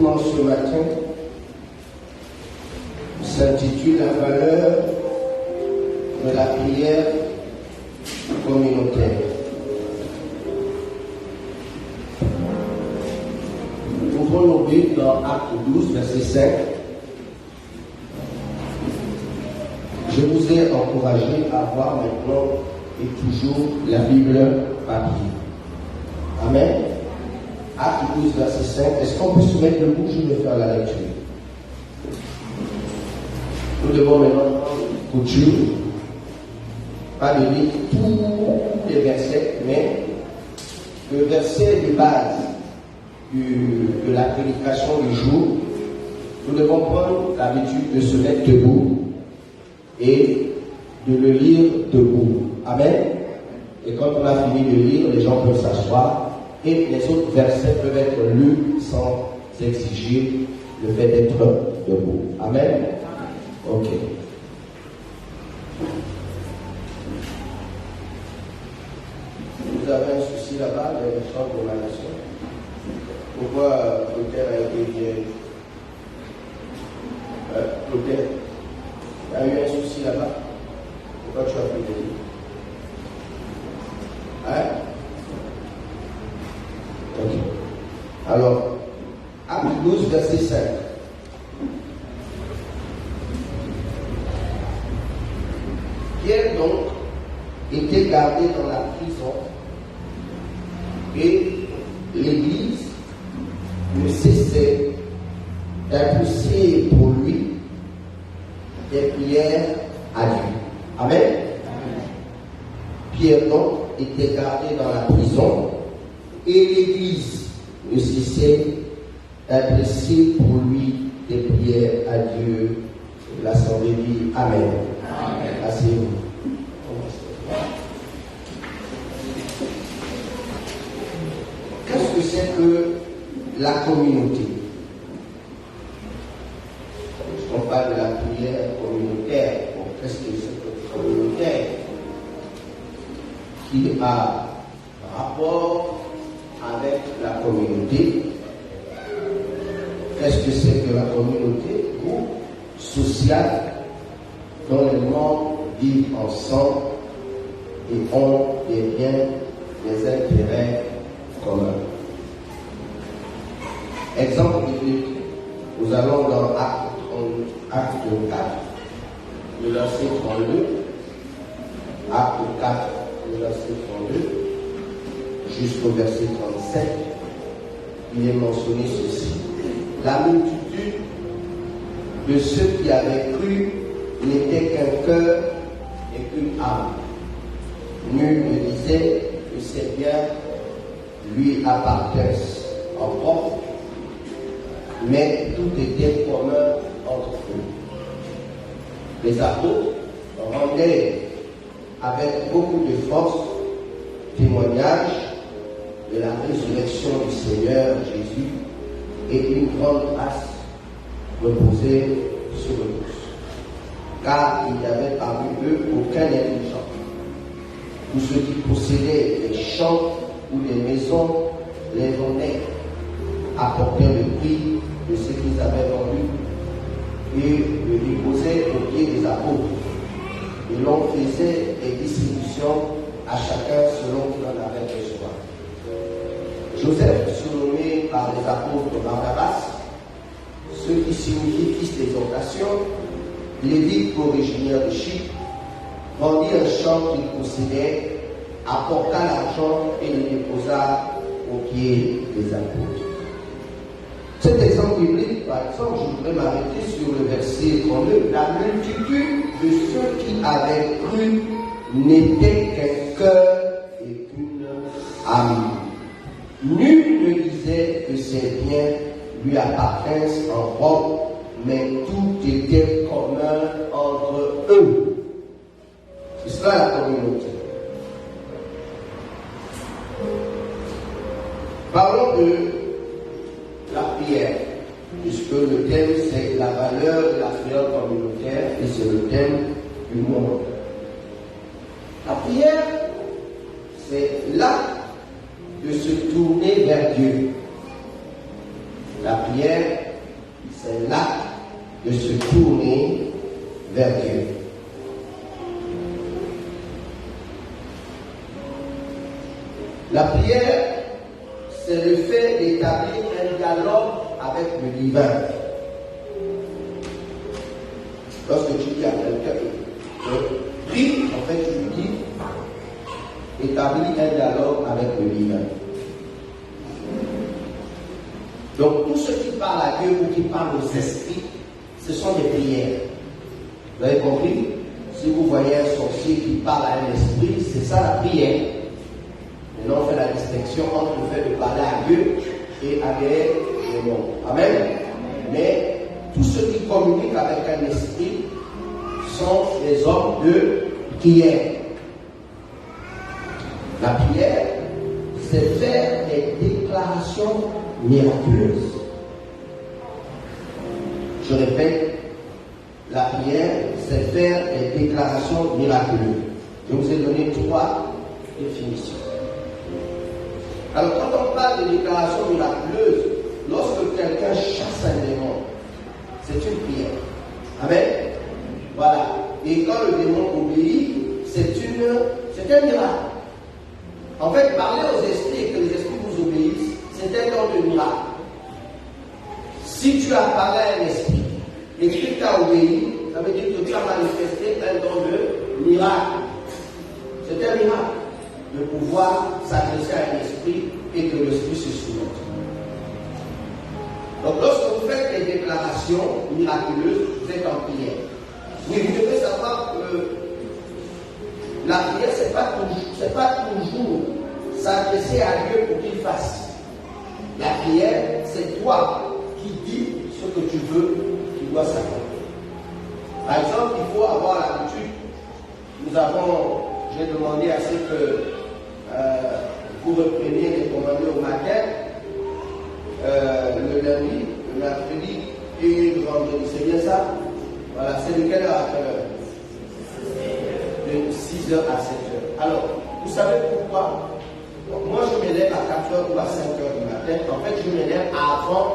l'enseignement ce matin s'intitule La valeur de la prière communautaire. Ouvrons nos Bibles dans Acte 12, verset 5. Je vous ai encouragé à voir maintenant et toujours la Bible papier. Amen. Acte 12, verset 5. Est-ce qu'on peut se mettre debout? Je vais faire la lecture. Nous devons maintenant prendre couture, pas de lire tous les versets, mais le verset de base de la prédication du jour. Nous devons prendre l'habitude de se mettre debout et de le lire debout. Amen. Et quand on a fini de lire, les gens peuvent s'asseoir et les autres versets peuvent être lus sans exiger le fait d'être debout. Amen. Ok. Vous avez un souci là-bas, les chants de la nation. Pourquoi Clotaire a été viré? Clotaire, il y a eu un souci là-bas. Pourquoi tu as pris des livres? Hein? Ok. Alors, Acte 12, verset 5. Pierre donc était gardé dans la prison et l'Église ne cessait d'impulser pour lui des prières à Dieu. Amen. Pierre donc était gardé dans la prison et l'Église ne cessait d'adresser pour lui des prières à Dieu. L'Assemblée dit Amen. Amen. Asseyez-vous. Qu'est-ce que c'est que la communauté? On parle de la prière communautaire. Bon, qu'est-ce que c'est que communautaire? Qui a rapport avec la communauté. Qu'est-ce que c'est que la communauté? Groupe social dont les membres vivent ensemble et ont des biens, des intérêts communs. Exemple biblique, nous allons dans Acte 4, le verset 32. Acte 4, le verset 32, jusqu'au verset 37. Il est mentionné ceci. La multitude de ceux qui avaient cru n'était qu'un cœur et qu'une âme. Nul ne disait que ces biens lui appartiennent en propre, mais tout était commun entre eux. Les apôtres rendaient avec beaucoup de force témoignage de la résurrection du Seigneur Jésus et une grande grâce reposait sur eux tous. Car il n'y avait parmi eux aucun indigent. Tous ceux qui possédaient des champs ou des maisons les vendaient, apportaient le prix de ce qu'ils avaient vendu et le déposaient aux pieds des apôtres. Et l'on faisait des distributions à chacun selon qu'il en avait besoin. Joseph, surnommé par les apôtres Barnabas, ce qui signifie fils d'exhortation, Lévite originaire de Chypre, vendit un champ qu'il possédait, apporta l'argent et le déposa aux pieds des apôtres. Cet exemple biblique, par exemple, je voudrais m'arrêter sur le verset 32. La multitude de ceux qui avaient cru n'était qu'un cœur et qu'une âme. Nul ne disait que ses biens lui appartiennent en propre, mais tout était commun entre eux. C'est cela la communauté. Parlons de la prière, puisque le thème c'est la valeur de la prière communautaire et c'est le thème du monde. La prière, c'est l'acte de se tourner vers Dieu. La prière, c'est l'acte de se tourner vers Dieu. La prière, c'est le fait d'établir un dialogue avec le divin. Lorsque tu dis à quelqu'un, prie, en fait, tu lui dis, établis un dialogue avec le divin. Donc, tous ceux qui parlent à Dieu ou qui parlent aux esprits, ce sont des prières. Vous avez compris? Si vous voyez un sorcier qui parle à un esprit, c'est ça la prière. Maintenant, on fait la distinction entre le fait de parler à Dieu et à des démons. Amen. Mais tous ceux qui communiquent avec un esprit sont des hommes de prière. La prière, c'est faire des déclarations miraculeuses. Je répète, la prière, c'est faire des déclarations miraculeuses. Je vous ai donné 3 définitions. Alors, quand on parle de déclaration miraculeuse, lorsque quelqu'un chasse un démon, c'est une prière. Amen. Voilà. Et quand le démon obéit, c'est un miracle. En fait, parler aux esprits et que les esprits vous obéissent, c'est un don de miracle. Si tu as parlé à un esprit et qu'il t'a obéi, ça veut dire que tu as manifesté un don de miracle. C'est un miracle de pouvoir s'adresser à un esprit et que l'esprit se soumette. Donc lorsque vous faites des déclarations miraculeuses, vous êtes en prière. Oui, vous devez savoir que la prière, ce n'est pas toujours s'adresser à Dieu pour qu'il fasse. La prière, c'est toi qui dis ce que tu veux, qui dois savoir. Par exemple, il faut avoir l'habitude. J'ai demandé à ce que vous repreniez les commandements au matin, le lundi, le mercredi et le vendredi. C'est bien ça? Voilà, c'est de quelle heure à quelle heure? De 6h à 7h. Alors, vous savez pourquoi? Moi, je m'élève à 4h ou à 5h du matin. En fait, je m'élève avant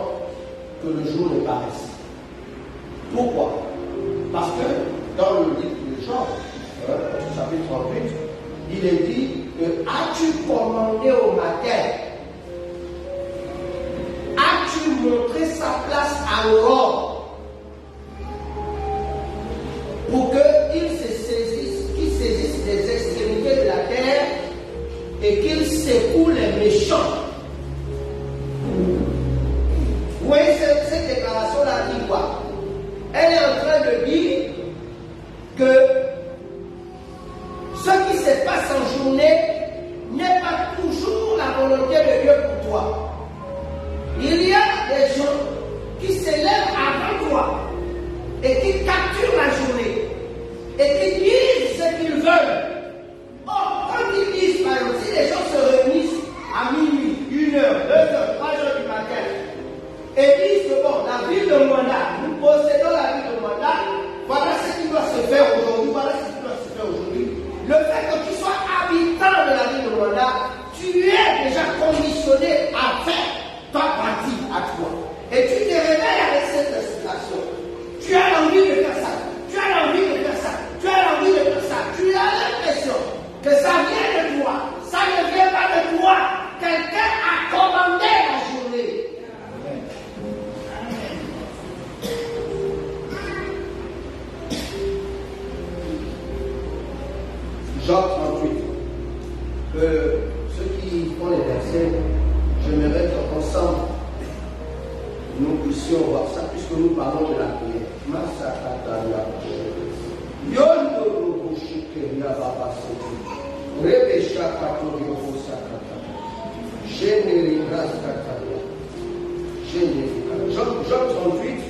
que le jour ne paraisse. Pourquoi? Parce que dans le livre de Jean, chapitre 38, il est dit que as-tu commandé au matin? As-tu montré sa place à l'aurore? Pour qu'il saisisse les extrémités de la terre et qu'il secoue les méchants. Vous voyez cette déclaration-là dit quoi? Elle est en train de dire que ce qui se passe en journée n'est pas toujours la volonté de Dieu pour toi. Il y a des gens qui se lèvent avant toi et qui capturent la journée et qui disent ce qu'ils veulent. Or, quand ils disent, par exemple, si les gens se réunissent à minuit, 1h, 2h, 3h du matin, et disent que bon, la ville de Mwanda, nous possédons la ville de Mwanda, voilà ce qui doit se faire aujourd'hui, voilà ce qui doit se faire aujourd'hui. Le fait que tu sois habitant de la ville de Mwanda, tu es déjà conditionné à faire ta partie à toi. Et tu te réveilles avec cette situation. Tu as envie de faire ça, tu as envie de faire ça, tu as envie de faire ça. Tu as l'impression que ça vient de toi, ça ne vient pas de toi. Quelqu'un a commandé la journée. Jean 38. Ceux qui font les versets, j'aimerais qu'ensemble nous puissions voir ça, puisque nous parlons de la prière. Masakataya. Yondo Roboshikeria Babasoti. Rebesha Katorio Sakata. Généri Raskataya. Généri. Jean 38,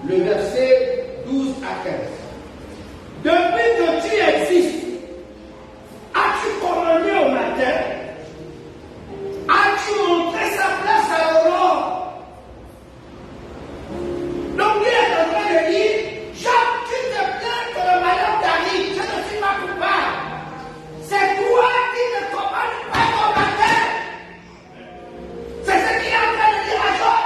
le verset 12 à 15. Depuis que tu existes, as-tu commandé au matin? As-tu montré sa place à l'aurore? Donc il est en train de dire, Jacques, tu te plains que le malheur t'arrive, je ne suis pas coupable. C'est toi qui ne commandes pas au matin. C'est ce qu'il est en train de dire à Job.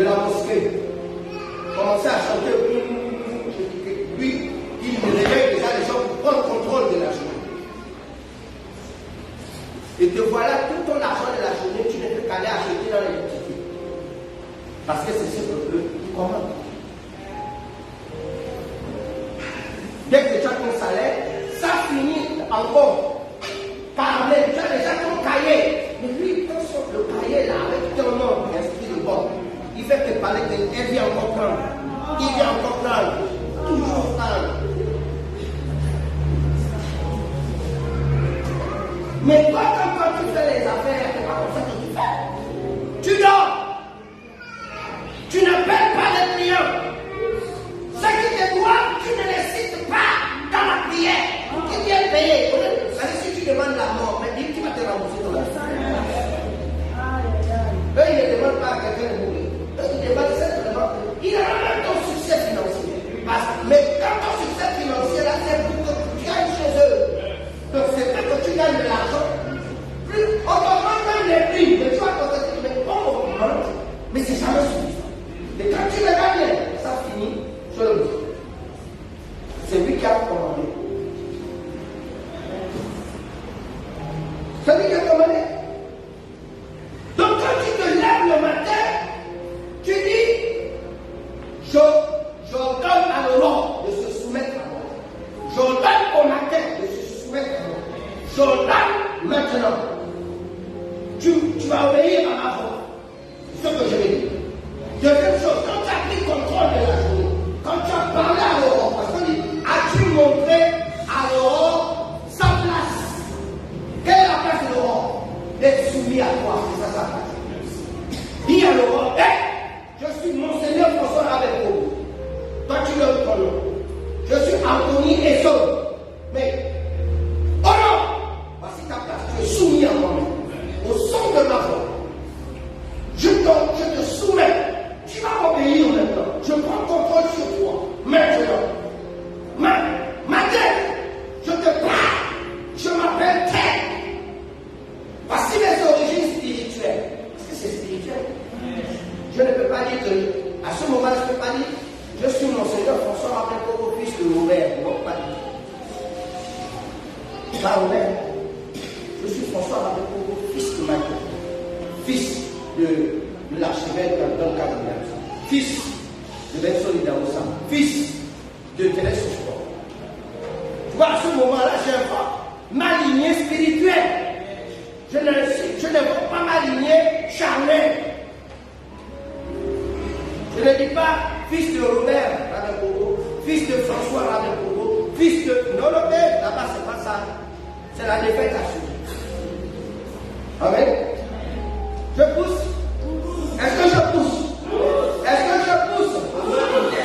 de la mosquée commençait à chanter, puis il réveille déjà les gens pour prendre contrôle de la journée. Et te voilà, tout ton argent de la journée, tu ne peux qu'aller acheter dans les boutiques. Parce que c'est ce que eux commandent. Dès que tu as ton salaire, ça finit encore par tu as déjà ton cahier. Mais lui, le cahier là, avec ton nom inscrit dedans, il fait te parler qu'elle vient encore prendre. Il vient encore prendre. Toujours prendre. Mais toi, quand tu fais les affaires, c'est pas comme ça que tu fais. Tu dors. Tu ne paies pas les clients. Ce qui te doit, tu ne les cites pas dans la prière. Pour qu'ils viennent payer. Si tu demandes la mort, mais dis, tu vas te rembourser ton argent. Eux, ils ne demandent pas à quelqu'un de mourir. Eux, ils demandent simplement. Ils ramènent ton succès financier. Mais quand ton succès financier, là, c'est pour que tu ailles chez eux. Donc, c'est pas que tu gagnes de l'argent. Plus, on augmente même les prix. Mais tu vas constater, mais on augmente. Mais c'est jamais suffisant. Et quand tu le gagnes, ça finit, je le dis. C'est lui qui a commandé. C'est lui qui a commandé. Donc quand tu te lèves le matin, tu dis, j'ordonne à l'Europe de se soumettre à moi. J'ordonne au matin de se soumettre à moi. J'ordonne maintenant. Tu vas obéir à ma voix. C'est ce que je vais dire. Deuxième chose, quand tu as pris contrôle de la journée, quand tu as parlé à l'Europe, parce qu'on dit, as-tu montré à l'Europe sa place? Quelle est la place de l'Europe? D'être soumis à toi, c'est ça sa place. Dis à l'Europe, je suis Monseigneur François Rabelcourt. Toi tu donnes ton nom. Je suis Anthony Esson. Mais, oh non, voici ta place, tu es soumis à moi-même. Au son de ma voix, je te soumets. Tu vas obéir maintenant. Je prends contrôle sur toi. Maintenant. Matin, je te parle. Je m'appelle Terre. Voici mes origines spirituelles. Parce que c'est spirituel. Je ne peux pas dire que, à ce moment, je ne peux pas dire, je suis Monseigneur François Rabelcourt, fils de Robert. Non, pas du tout. Pas Robert. Je suis François Rabelcourt, fils de Michael. Fils de l'archevêque Anton Cardinal, fils de Benson Idaoussa, fils de Thérèse Sport. Tu vois, à ce moment-là, j'invoque ma lignée spirituelle. Je n'invoque pas ma lignée charnelle. Je ne dis pas fils de Robert Rabelcourt, fils de François Rabelcourt, fils de. Non, là-bas, c'est pas ça. C'est la défaite à suivre. Amen. Je pousse. Est-ce que je pousse? Est-ce que je pousse?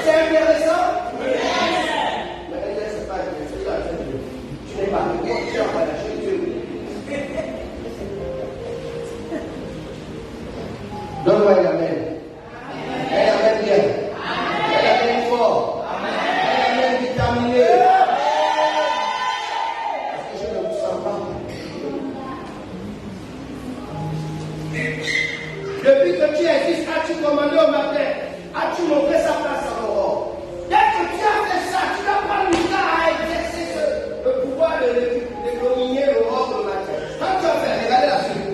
C'est intéressant? Oui. Mais ne laisse pas, tu n'es pas le bon, tu n'as pas lâché Dieu. Donne-moi un amen. Un amen bien. Un amen fort. Un amen déterminé. Est-ce que je ne vous sens pas? Depuis que tu existes, as-tu commandé au matin? As-tu montré sa place à l'Europe? Dès que tu as fait ça, tu n'as pas mis ça à exercer le pouvoir de dominer l'Europe le matin. Quand tu as fait, regardez la suite.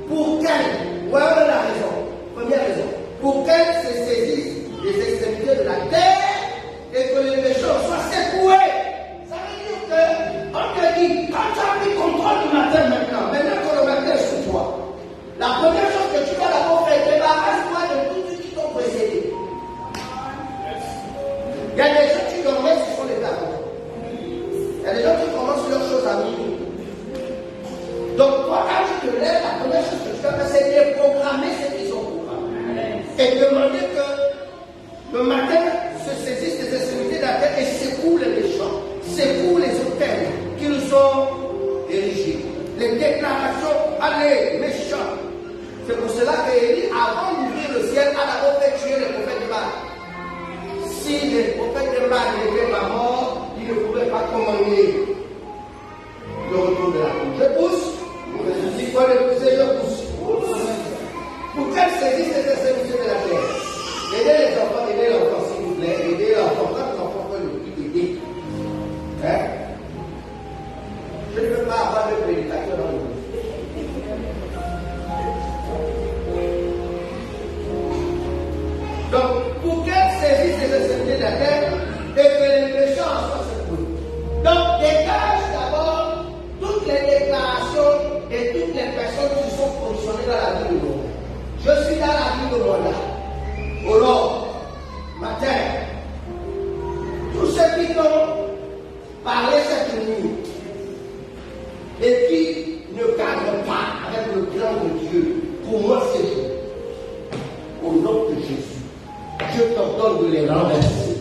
Pour qu'elle, voilà la raison. Première raison. Pour qu'elle se saisisse des extrémités de la terre et que les méchants soient secoués. Ça veut dire qu'on te dit, quand tu as pris contrôle du matin maintenant que le matin est sur toi, la première chose que tu vas d'abord faire, débarrasse-toi de tous ceux qui t'ont précédé. Il y a des gens qui dormaient, ce sont les darons. Il y a des gens qui commencent leurs choses à minuit. Donc, toi, quand tu te lèves, la première chose que tu vas faire, c'est déprogrammer ce qu'ils ont programmé. Et demander que le matin se saisissent des extrémités de la terre et secouent les méchants, secouent les hôtels qu'ils ont érigés. Les déclarations, allez, méchants. C'est pour cela qu'Élie, avant d'ouvrir le ciel, a d'abord fait tuer les prophètes de Baal. Si les prophètes de Baal n'étaient pas morts, ils ne pouvaient pas commander le retour de la cour. Je pousse. Il faut le pousser, je pousse. Pour qu'elle saisisse les extrémités de la terre Donc, pour qu'elle saisisse les extrémités de la terre et que les méchants en soient secoués. Donc, dégage d'abord toutes les déclarations et toutes les personnes qui sont positionnées dans la vie de l'homme. Je suis dans la vie de mon âme. Au Lord, matin, tous ceux qui t'ont parlé cette nuit et qui ne cadrent pas avec le plan de Dieu, pour moi c'est Dieu. Au nom de Jésus, je t'ordonne de les renverser,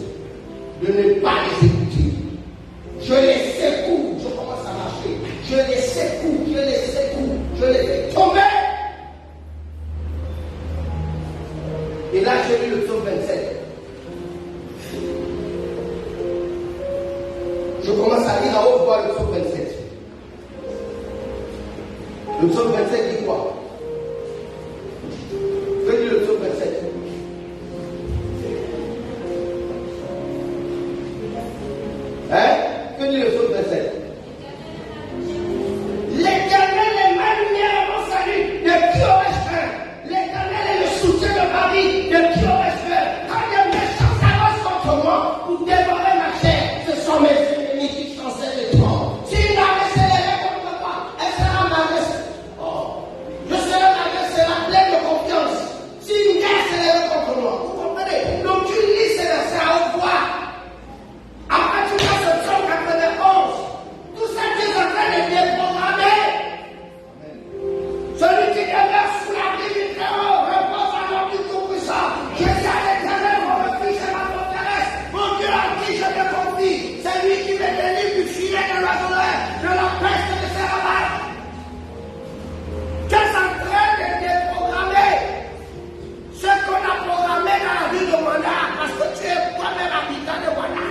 de ne pas les écouter. Je les secoue, je commence à marcher. Je les secoue, je les secoue, je les fais tomber. Et là, j'ai lu le psaume 27. Je commence à lire à haute voix le psaume 27. Le psaume 27 dit quoi? Je lis le psaume 27. Hein? Que dit le psaume 27? L'Éternel est ma lumière et mon salut. De qui aurais-je peur? L'Éternel est le soutien de ma vie. De qui aurais-je peur? Quand les méchants s'avancent contre moi pour dévorer ma chair, ce sont mes ennemis qui chancellent les morts. Si une armée s'élève contre moi, elle sera ma armée. Oh. Je serai ma armée, sera pleine de confiance. Si une guerre s'élève contre moi, vous comprenez? Donc tu lis ces versets à haute voix. Après tu vois ce psaume 91. Tout ça qui est en train de déprogrammer. Celui qui demeure sous la pluie du Très-Haut repose à l'homme du Tout-Puissant. Je dis à l'Éternel, mon refuge et ma forteresse, mon Dieu en qui je me confie. C'est lui qui me délivre du filet de l'oiseleur, de la peste de ses ravages. Qu'est-ce en train de déprogrammer? Ce qu'on a programmé dans la vie de Wanda, parce que tu es toi-même habitant de Wanda.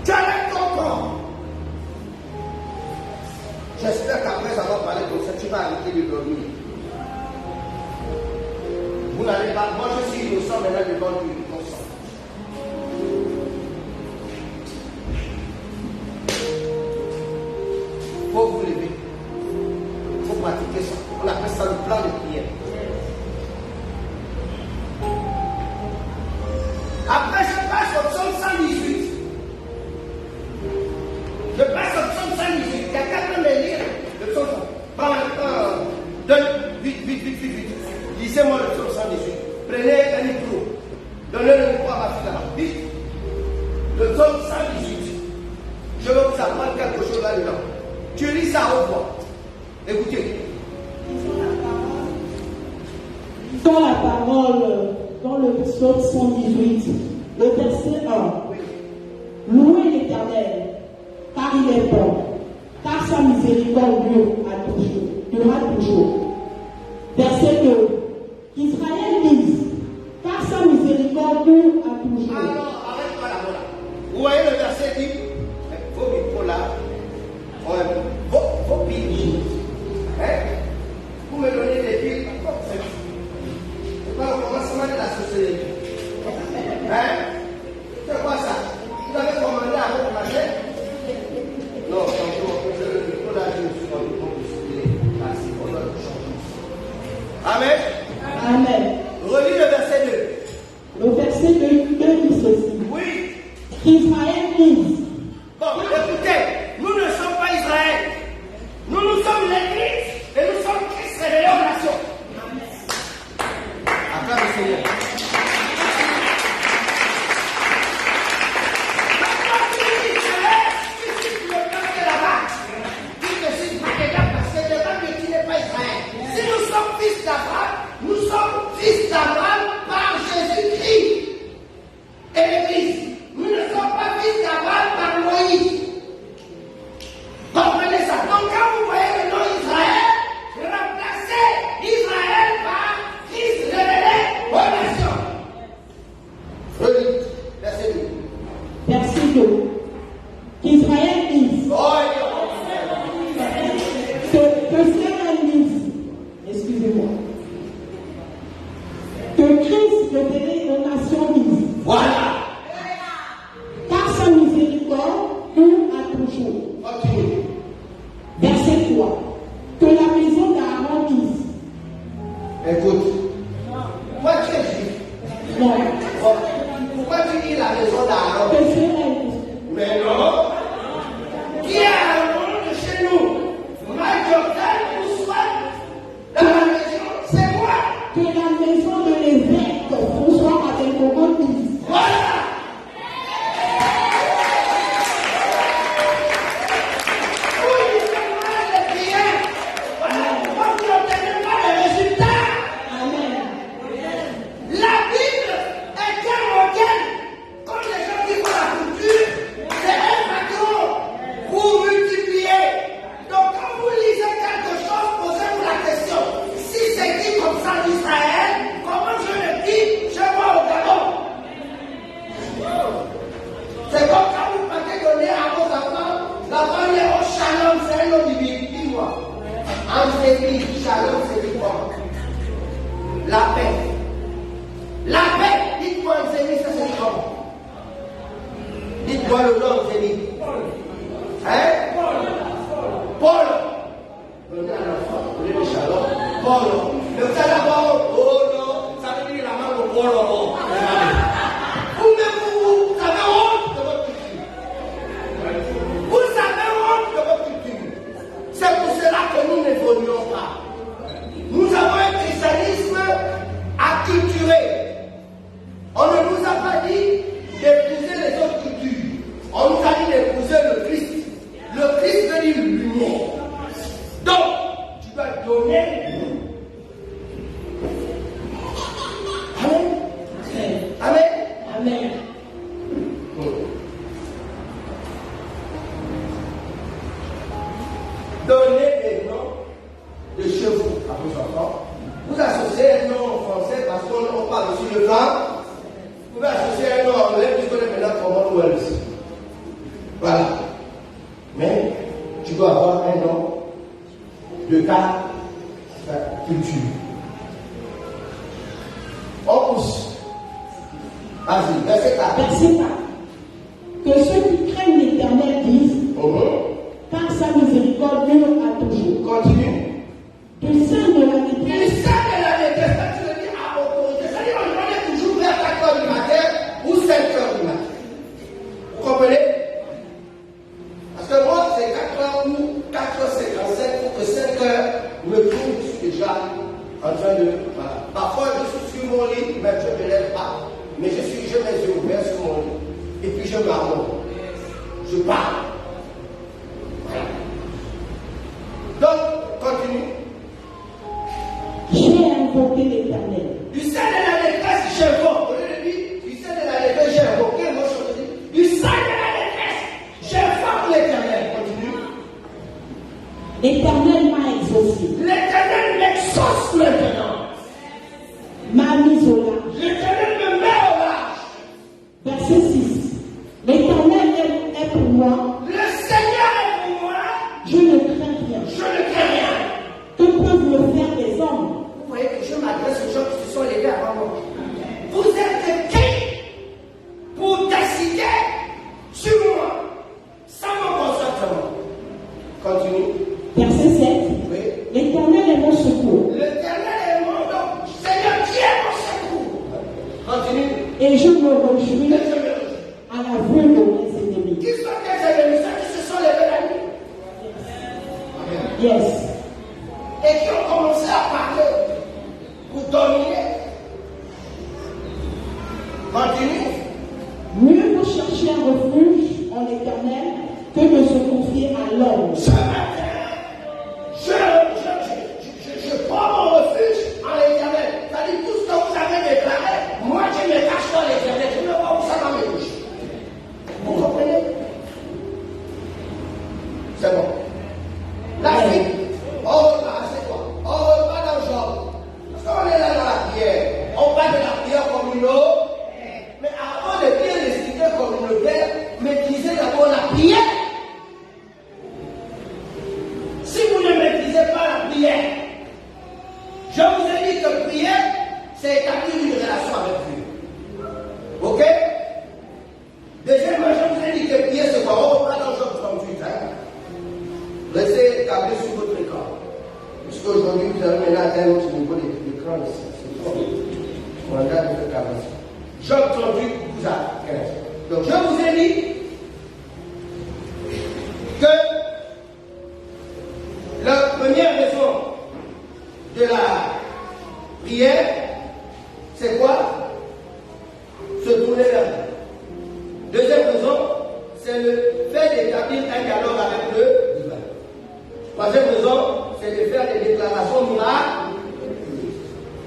Tu as ton corps. J'espère qu'après avoir parlé comme ça, tu vas arrêter de dormir. Vous n'allez pas. Moi, je suis innocent maintenant devant Dieu, innocent. Il faut vous lever. Il faut pratiquer ça. On appelle ça le plan de prière. Après, je passe au psaume 118. Je passe au psaume 118. Quelqu'un peut me lire le psaume 118. Vite. Lisez-moi le psaume 118. Prenez un micro. Donnez le micro à ma fille là. Vite. Le psaume 118. Je veux vous apprendre quelque chose là-dedans. Tu lis ça au voix. Écoutez. Dans la parole, dans le psaume 118, le verset 1. Louez l'Éternel, car il est bon, car sa miséricorde durera toujours. Verset 2. Qu'Israël dise, car sa miséricorde dure à toujours. Alors, arrête-toi là. Vous voyez le verset dit, vos micros là, vos piles. Hein? Vous me donnez des piles, c'est pas le commencement de la société. Hein? C'est quoi ça? Vous avez commandé à votre machin? Non, franchement, le micro là, je suis dans le combustible. Merci pour notre changement. Amen. Amen. Relis le verset 2. Le verset 2 dit ceci. Oui. Qu'Israël dise. Bon, écoutez, nous ne sommes pas Israël. Nous sommes l'Église et nous sommes Christ révélé aux nations. Acclame le Seigneur. Maintenant, tu dis Israël, tu cites le peuple de là-bas. Tu ne cites pas les gars parce que le peuple qui n'est pas Israël. Si nous sommes fils d'Abraham, nous sommes fils d'Abraham par Jésus-Christ et l'Église. Nous ne sommes pas fils d'Abraham par Moïse. Comprenez ça. Donc quand vous voyez le nom Israël, remplacez Israël par Christ révélé aux nations. Relis, verset 2. Verset 2. Qu'Israël dise. Que Israël dise. Excusez-moi. Que Christ révélé aux nations dise. Voilà. Car sa miséricorde dure à toujours. Continue. Verset 3. Que la maison d'Aaron dise. Écoute. Moi, tu maison de l'évêque François Abel-Coco dit. Voilà. Shalom, c'est quoi? La paix. La paix. Dites-moi, c'est ça, c'est quoi? Dites-moi le nom, c'est dit. Hein? Paul. Donnez à l'enfant, donnez le shalom. Paul. Le shalom, oh non, ça veut dire la main de Paul. Vous-même, vous avez honte de votre culture. Vous avez honte de votre culture. C'est pour cela que nous n'évoluons pas. Nous avons un christianisme acculturé. On ne nous a pas dit d'épouser les autres cultures. On nous a dit d'épouser le Christ. Le Christ veut dire lumière. Donc, tu dois donner. Amen. Amen. Amen. Donnez des noms de chez vous à vos enfants. Vous associez un nom en français parce qu'on parle aussi le blanc. Vous pouvez associer un nom en anglais puisqu'on est maintenant Commonwealth. Voilà. Mais tu dois avoir un nom de ta culture. On pousse. Vas-y, verset 4. Verset 4. Que ceux qui craignent l'Éternel disent, par sa miséricorde dure à toujours. Continue. Du sein de la Du détresse, sein de la détresse, ça tu le dis à autorité. C'est-à-dire on est toujours vers 4 heures du matin ou 5 heures du matin. Vous comprenez? Parce que moi, c'est 4 heures ou 4h55 pour que 5 heures me trouve, je suis déjà en train de. Voilà. Parfois, je suis sur mon lit, mais je ne me lève pas. Mais j'ai mes yeux ouverts sur mon lit. Et puis je m'arrête. Je parle. Voilà. Donc, continue. j'ai invoqué l'Éternel. Du sein de la détresse, j'invoque. Au lieu de dire, du sein de la détresse, j'ai invoqué. Moi, je dis, du sein de la détresse, j'invoque l'Éternel. Continue. L'Éternel m'a exaucé, L'Éternel m'exauce maintenant. m'a mis au large. L'Éternel me met au large. Verset 6. L'Éternel est pour moi, Le Seigneur est pour moi. je ne crains rien. Je ne crains rien. Que peuvent me faire les hommes? Vous voyez que je m'adresse aux gens qui se sont levés avant moi. Vous êtes qui pour décider sur moi sans mon consentement? Continue. Verset 7. Oui. L'Éternel est mon secours, L'Éternel est mon nom. Seigneur, qui est mon secours? Continue. et je me réjouis Et je me réjouis. à la vue de mes ennemis. Qui sont tes ennemis? Ceux qui se sont levés la nuit. Yes. Et qui ont commencé à parler pour dominer. Continue. Mieux vaut chercher un refuge en l'Éternel que de se confier à l'homme. Ce matin, je prends mon refuge en l'Éternel. C'est-à-dire tout ce que vous avez déclaré, moi je me cache dans l'Éternel. Je ne veux pas où ça dans mes bouches. Vous comprenez? C'est bon. La suite. On repart, c'est quoi? On repart dans Job. Parce qu'on est là dans la prière. On parle de la prière communautaire. Mais avant de bien l'expliquer communautaire, maîtrisez d'abord la prière. Si vous ne maîtrisez pas la prière, je vous ai dit que prière, c'est établir une relation avec Dieu. Ok? Deuxièmement, je vous ai dit que prière, c'est quoi? On repart dans Job 38. Restez câblés sur votre écran. Parce qu'aujourd'hui, vous avez maintenant atteint notre niveau d'écran ici. C'est trop. On regarde votre câble. Job 38, vous a 15. Donc, je vous ai dit que la première raison de la prière, c'est quoi? Se tourner vers Dieu. Deuxième raison, c'est le fait d'établir un dialogue avec le divin. Troisième raison, c'est de faire des déclarations miracles.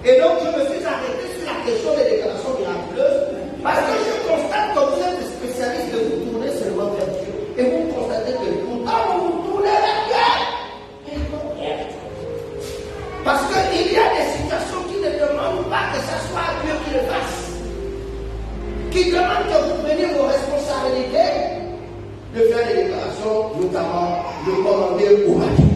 Et donc, je me suis arrêté sur la question des déclarations miraculeuses parce que je constate que vous êtes spécialiste de vous tourner seulement vers Dieu. Et vous constatez que pourtant vous vous tournez vers Dieu. Parce qu'il y a des situations qui ne demandent pas que ce soit Dieu qui le fasse. Qui demandent que vous preniez vos responsabilités de faire des déclarations, notamment de commander au mari.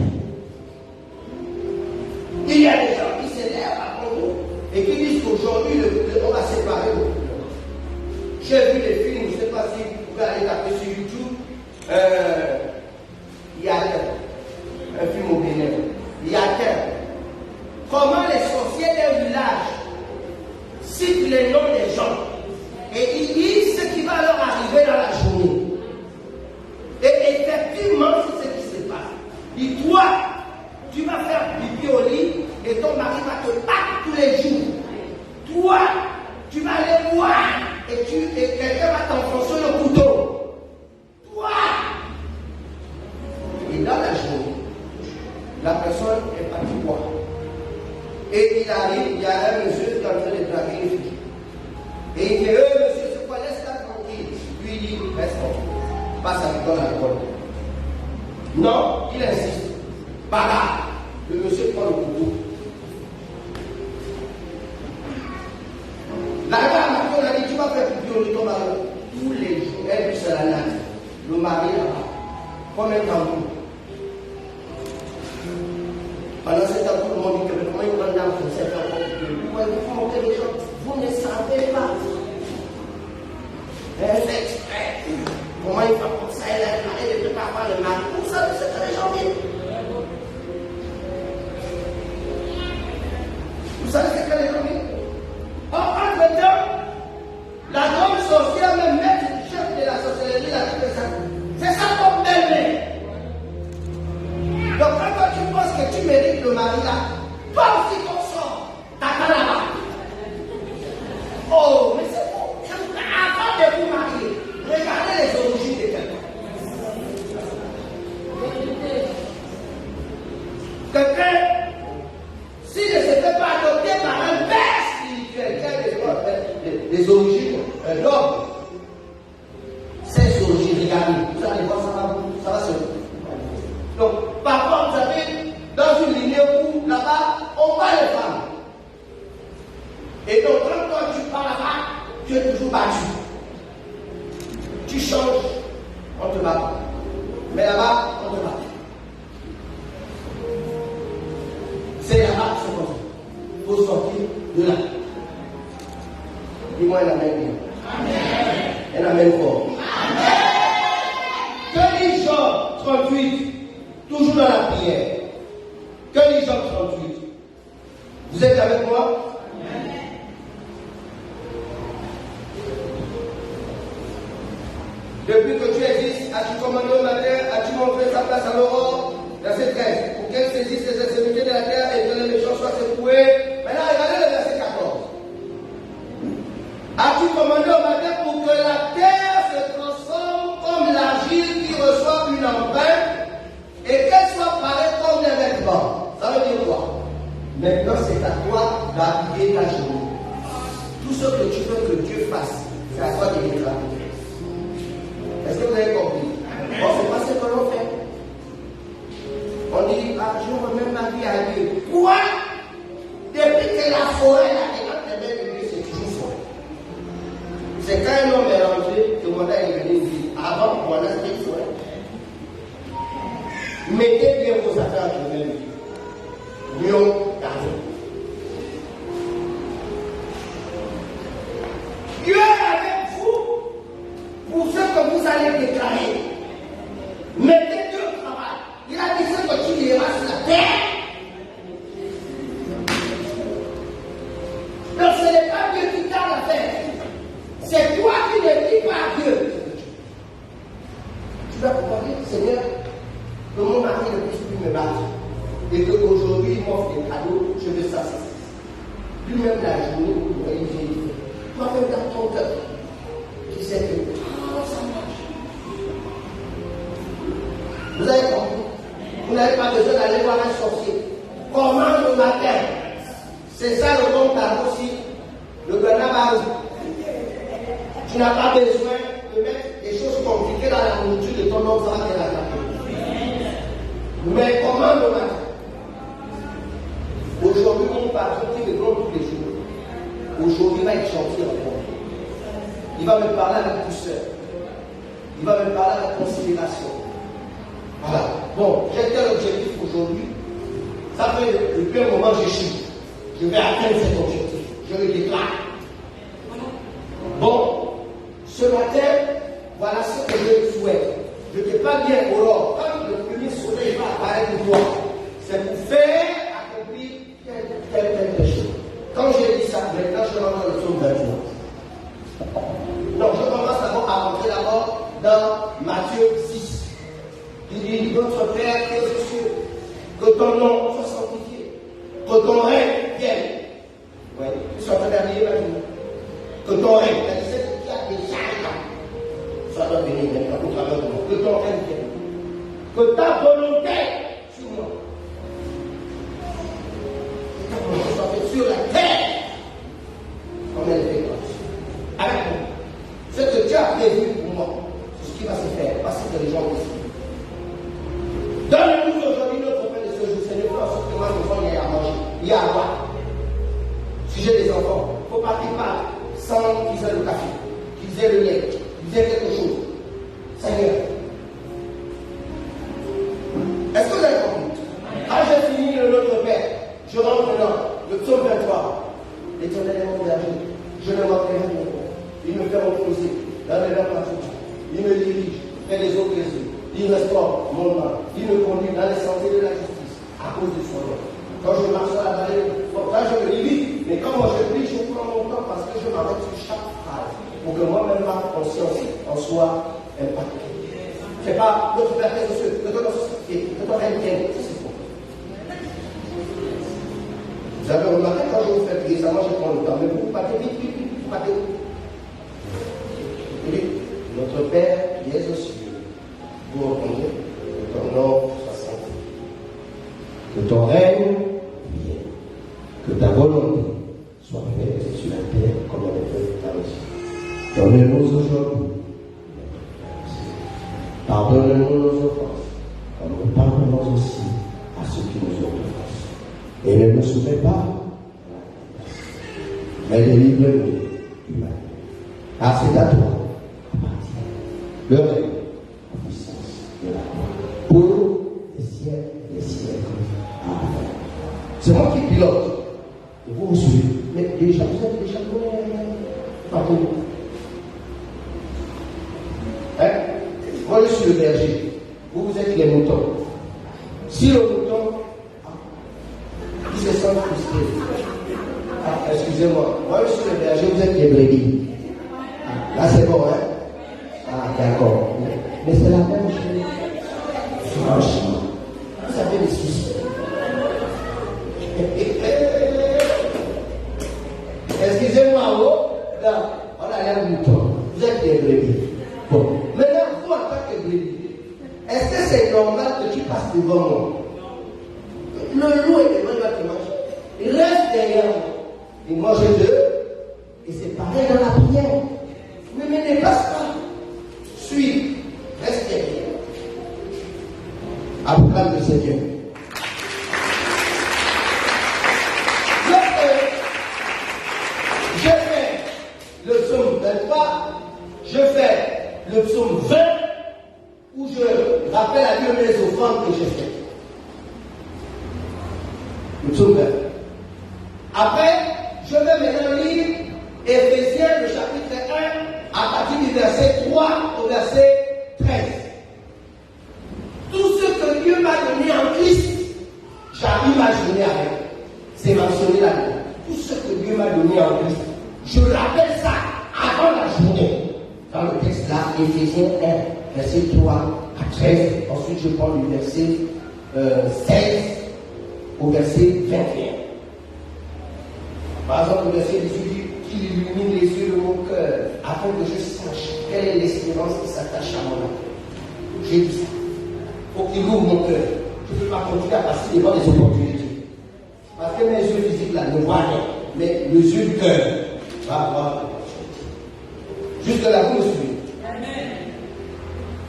Il y a des gens qui s'élèvent après vous et qui disent qu'aujourd'hui, on va séparer le couple. J'ai vu des films, je ne sais pas si vous pouvez aller taper sur YouTube. Il y a un film au Bénin. Il y a comment les sorciers d'un village citent les noms des gens et ils disent ce qui va leur arriver dans la journée. Et effectivement, c'est ce qui se passe. Dis toi, tu vas faire pipi au lit et ton mari va te battre tous les jours. Toi, tu vas aller voir et quelqu'un va t'enfoncer le couteau. Toi. Et dans la journée, la personne est partie boire. Et il arrive, il y a un monsieur qui est en train de draguer une fille. Et il dit, monsieur, c'est quoi, laisse-la tranquille. Lui, il dit, reste tranquille. Passe avec toi l'alcool. Non, il insiste. Pas là. Le monsieur prend le couteau. La dame, on a dit, tu vas faire pipi au lit, ton mari. Tous les jours, elle lui se la nage. Le mari là-bas. Combien de temps? Pendant ce temps, tout le monde dit que comment une grande dame fait cette rencontre. Vous faut montrer les gens. Vous ne savez pas. Elle fait exprès. Comment il va comme ça, elle a parlé de ne pas avoir le mari. Vous savez ce que les gens disent. Vous savez ce que les gens disent. Entre-temps, la grande sorcière, même maître chef de la sorcellerie, la dit ça. C'est ça comme belle-mère. Donc quand toi tu penses que tu mérites le mari là, toi aussi ton sort, t'attends là-bas. Oh, mais c'est bon. Avant de vous marier, regardez les origines de quelqu'un. Quelqu'un, s'il ne se fait pas adopter par un père spirituel, qui a des origines nobles, ces origines, regardez, vous allez voir, ça va se. Donc, par contre, vous avez dans une lignée où là-bas, on bat les femmes. Et donc, quand toi tu pars là-bas, tu es toujours battu. Tu changes, on te bat. Mais là-bas, on te bat. C'est là-bas que c'est comme ça. Il faut sortir de là. Dis-moi un amen bien. Amen. Un amen fort. Amen. Que dit Job 38? Toujours dans la prière. Que dit Job 38? Vous êtes avec moi? Amen. Depuis que tu existes, as-tu commandé au matin, as-tu montré sa place à l'aurore? Verset 13. Pour qu'elle saisisse les extrémités de la terre et que les méchants soient secoués. Maintenant, regardez le verset 14. As-tu commandé au matin pour que la terre se transforme comme l'argile qui reçoit une empreinte et qu'elle soit parée comme des vêtements? Ça veut dire quoi? Maintenant, c'est à toi d'habiller ta journée. Tout ce que tu veux que Dieu fasse, c'est à toi de déclarer. Est-ce que vous avez compris? Bon, c'est pas ce que l'on fait. On dit, ah, je remets ma vie à Dieu. Quoi? Depuis que la forêt là est dans tes mains de Dieu, c'est toujours forêt. C'est quand un homme est rentré que mon est venu dire, avant, mon c'était une forêt. Mettez bien vos affaires entre les mains de Dieu. Mieux gardez. Dieu est avec vous pour ce que vous allez déclarer. Mettez Dieu au travail. Il a dit ce que tu diras sur la terre. Donc ce n'est pas Dieu qui t'a la faire. C'est toi qui ne dis pas à Dieu. Tu vas pouvoir dire, Seigneur, que mon mari ne puisse plus me battre. Et qu'aujourd'hui il m'offre des cadeaux, je veux ça. Lui-même la journée où il Tu n'as pas besoin de mettre des choses compliquées dans la nourriture de ton enfant et la table. Mais comment le matin? Aujourd'hui, mon patron qui me donne tous les jours. Aujourd'hui, il va être gentil encore. Il va me parler avec douceur. Il va me parler avec considération. Voilà. Bon, j'ai tel objectif aujourd'hui. Ça fait depuis un moment que je chie. Je vais atteindre cet objectif. Je le déclare. Bon, ce matin, voilà ce que je souhaite. Je ne t'ai pas dit, Aurore, quand le premier soleil va apparaître pour toi, c'est pour faire accomplir telle chose. Quand j'ai dit ça, maintenant je rentre dans le psaume 21. Donc je commence d'abord à rentrer d'abord dans Matthieu 6. Il dit, notre Père qui est aux cieux, que ton nom soit sanctifié, que ton règne vienne. Oui, tu es en train d'arriver maintenant. Que ton règne, c'est ce qui a déjà là. Ça doit venir maintenant au travers de moi. Que ton règne vienne. Que ta volonté sur moi. Que ta volonté soit faite sur la terre. Comme elle est faite avec moi. Ce que Dieu a prévu pour moi, c'est ce qui va se faire. Parce que les gens décident. Donne-nous aujourd'hui notre pain de ce jour, Seigneur, pour en sorte que moi, je vois, il y a à manger, il y a à boire. Si j'ai des enfants, il ne faut pas qu'ils parlent sans qu'ils aient le café, qu'ils aient le lait, qu'ils aient quelque chose. Seigneur. Est-ce que vous avez compris? Quand j'ai fini le Notre Père, je rentre dans le psaume 23. L'Éternel est mon berger, je ne manquerai rien. Il me fait reposer dans les verts partout. Il me dirige vers les eaux glacées. Il restaure mon âme. Il me conduit dans les sentiers de la justice à cause de son nom. Quand je marche dans la vallée, là je me limite. Mais quand moi je prie, je prends mon temps parce que je m'arrête sur chaque phrase pour que moi-même ma conscience en soit impactée. Ce n'est pas notre Père qui est aux cieux, que ton nom soit sanctifié, que ton règne vienne. C'est bon. Vous avez remarqué quand je vous fais prier, ça moi je prends le temps. Mais vous partez vite, vous partez où? Notre Père qui est aux cieux, vous reconnaissez que ton nom soit sanctifié, que ton règne vienne, que ta volonté soit faite sur la terre comme elle est faite dans le ciel. Donne-nous aujourd'hui. Pardonne-nous nos offenses, comme nous pardonnons aussi à ceux qui nous ont offensés. Et ne nous soumets pas, mais délivre-nous du mal. Car c'est à toi le règne, la puissance de la gloire, pour les siècles et les siècles. Amen. C'est moi qui pilote. Et vous suivez. Mais déjà, vous êtes déjà partout. Hein? Moi, je suis le berger. Vous êtes les moutons. Si le mouton, il se sent frustré. Excusez-moi. Moi, je suis le berger, vous êtes les brebis. Là, c'est bon, hein? Ah, d'accord. Mais c'est la même chose. Franchement, vous avez des soucis. Excusez-moi, là, on a l'air mouton. Vous êtes des brebis. Bon, maintenant, vous, en tant que brebis, est-ce que c'est normal que tu passes devant moi? Le loup est devant, il va te manger. Il reste derrière moi. Il mange d'eux. Et c'est pareil dans la prière. Mais ne passe pas. Suis, reste derrière. Acclame le Seigneur. Je fais le psaume 23, je fais le psaume 20, où je rappelle à Dieu mes offrandes que j'ai faites. Le psaume 20. Après, je vais maintenant lire Éphésiens, le chapitre 1, à partir du verset 3 au verset 13. Tout ce que Dieu m'a donné en Christ, j'arrive à jouer avec. C'est mentionné là-dedans. Tout ce que Dieu m'a donné en Christ, je rappelle ça avant la journée. Dans le texte là, Éphésiens 1, verset 3 à 13. Ensuite, je prends le verset 16 au verset 21. Par exemple, le verset 18 dit qu'il illumine les yeux de mon cœur afin que je sache quelle est l'espérance qui s'attache à mon âme. J'ai dit ça. Il faut qu'il ouvre mon cœur. Je ne peux pas continuer à passer devant les opportunités. Parce que mes yeux physiques là ne voient rien. Mais les yeux du cœur va avoir l'opportunité. Jusque-là, vous me suivez.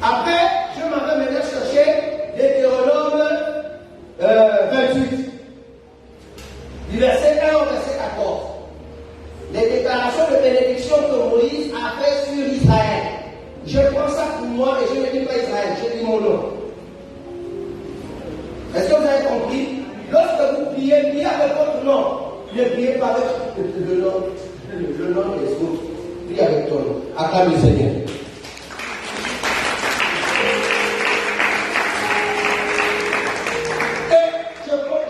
Après, je m'en vais maintenant chercher Deutéronome 28, du verset 1 au verset 14. Les déclarations de bénédiction que Moïse a fait sur Israël. Je prends ça pour moi et je ne dis pas Israël, je dis mon nom. Est-ce que vous avez compris? Lorsque vous priez, priez avec votre nom. Ne priez pas avec le nom des autres. Priez avec ton nom. Acclame le Seigneur.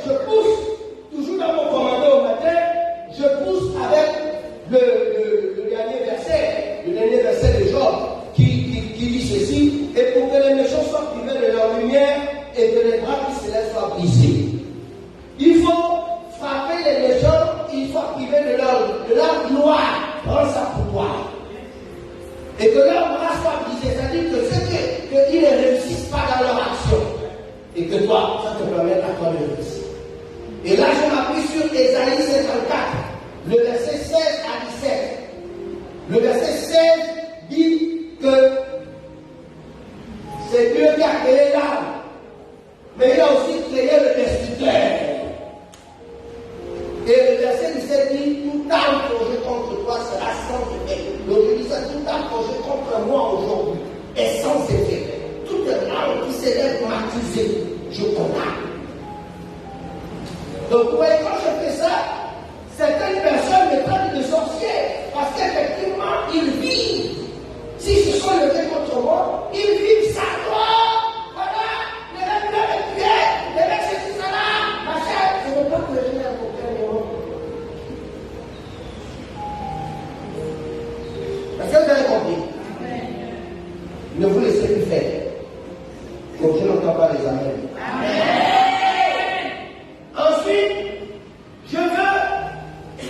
Je pousse, toujours dans mon commando au matin, je pousse avec le dernier verset de Job, qui dit ceci, et pour que les méchants soient privés de leur lumière et que les bras qui se lèvent soient brisés. Il faut frapper les méchants, ils soient privés de leur gloire, dans sa pouvoir. Et que leur bras soient brisés, c'est-à-dire que qu'ils ne réussissent pas dans leur action. Et que toi, ça te permet à toi de réussir. Et là, je m'appuie sur Ésaïe 54, le verset 16 à 17. Le verset 16 dit que c'est Dieu qui a créé l'âme, mais il a aussi créé le destructeur. Et le verset 17 dit, tout âme forgée contre toi sera sans effet. Donc je dis ça, tout âme forgée contre moi aujourd'hui est sans effet. Toute âme qui s'élève pour m'accuser, je condamne. Donc vous voyez, quand je fais ça, certaines personnes me traitent de sorcier, parce qu'effectivement, ils vivent. Si ce sont levés contre moi, ils vivent ça, voilà, les mêmes le tuer, les mêmes ceci, cela, machin. Je ne veux pas que je n'ai aucun nom. Est-ce que vous avez compris? Ne vous laissez plus faire. Donc je n'entends pas les amens. Amen. Ensuite, je veux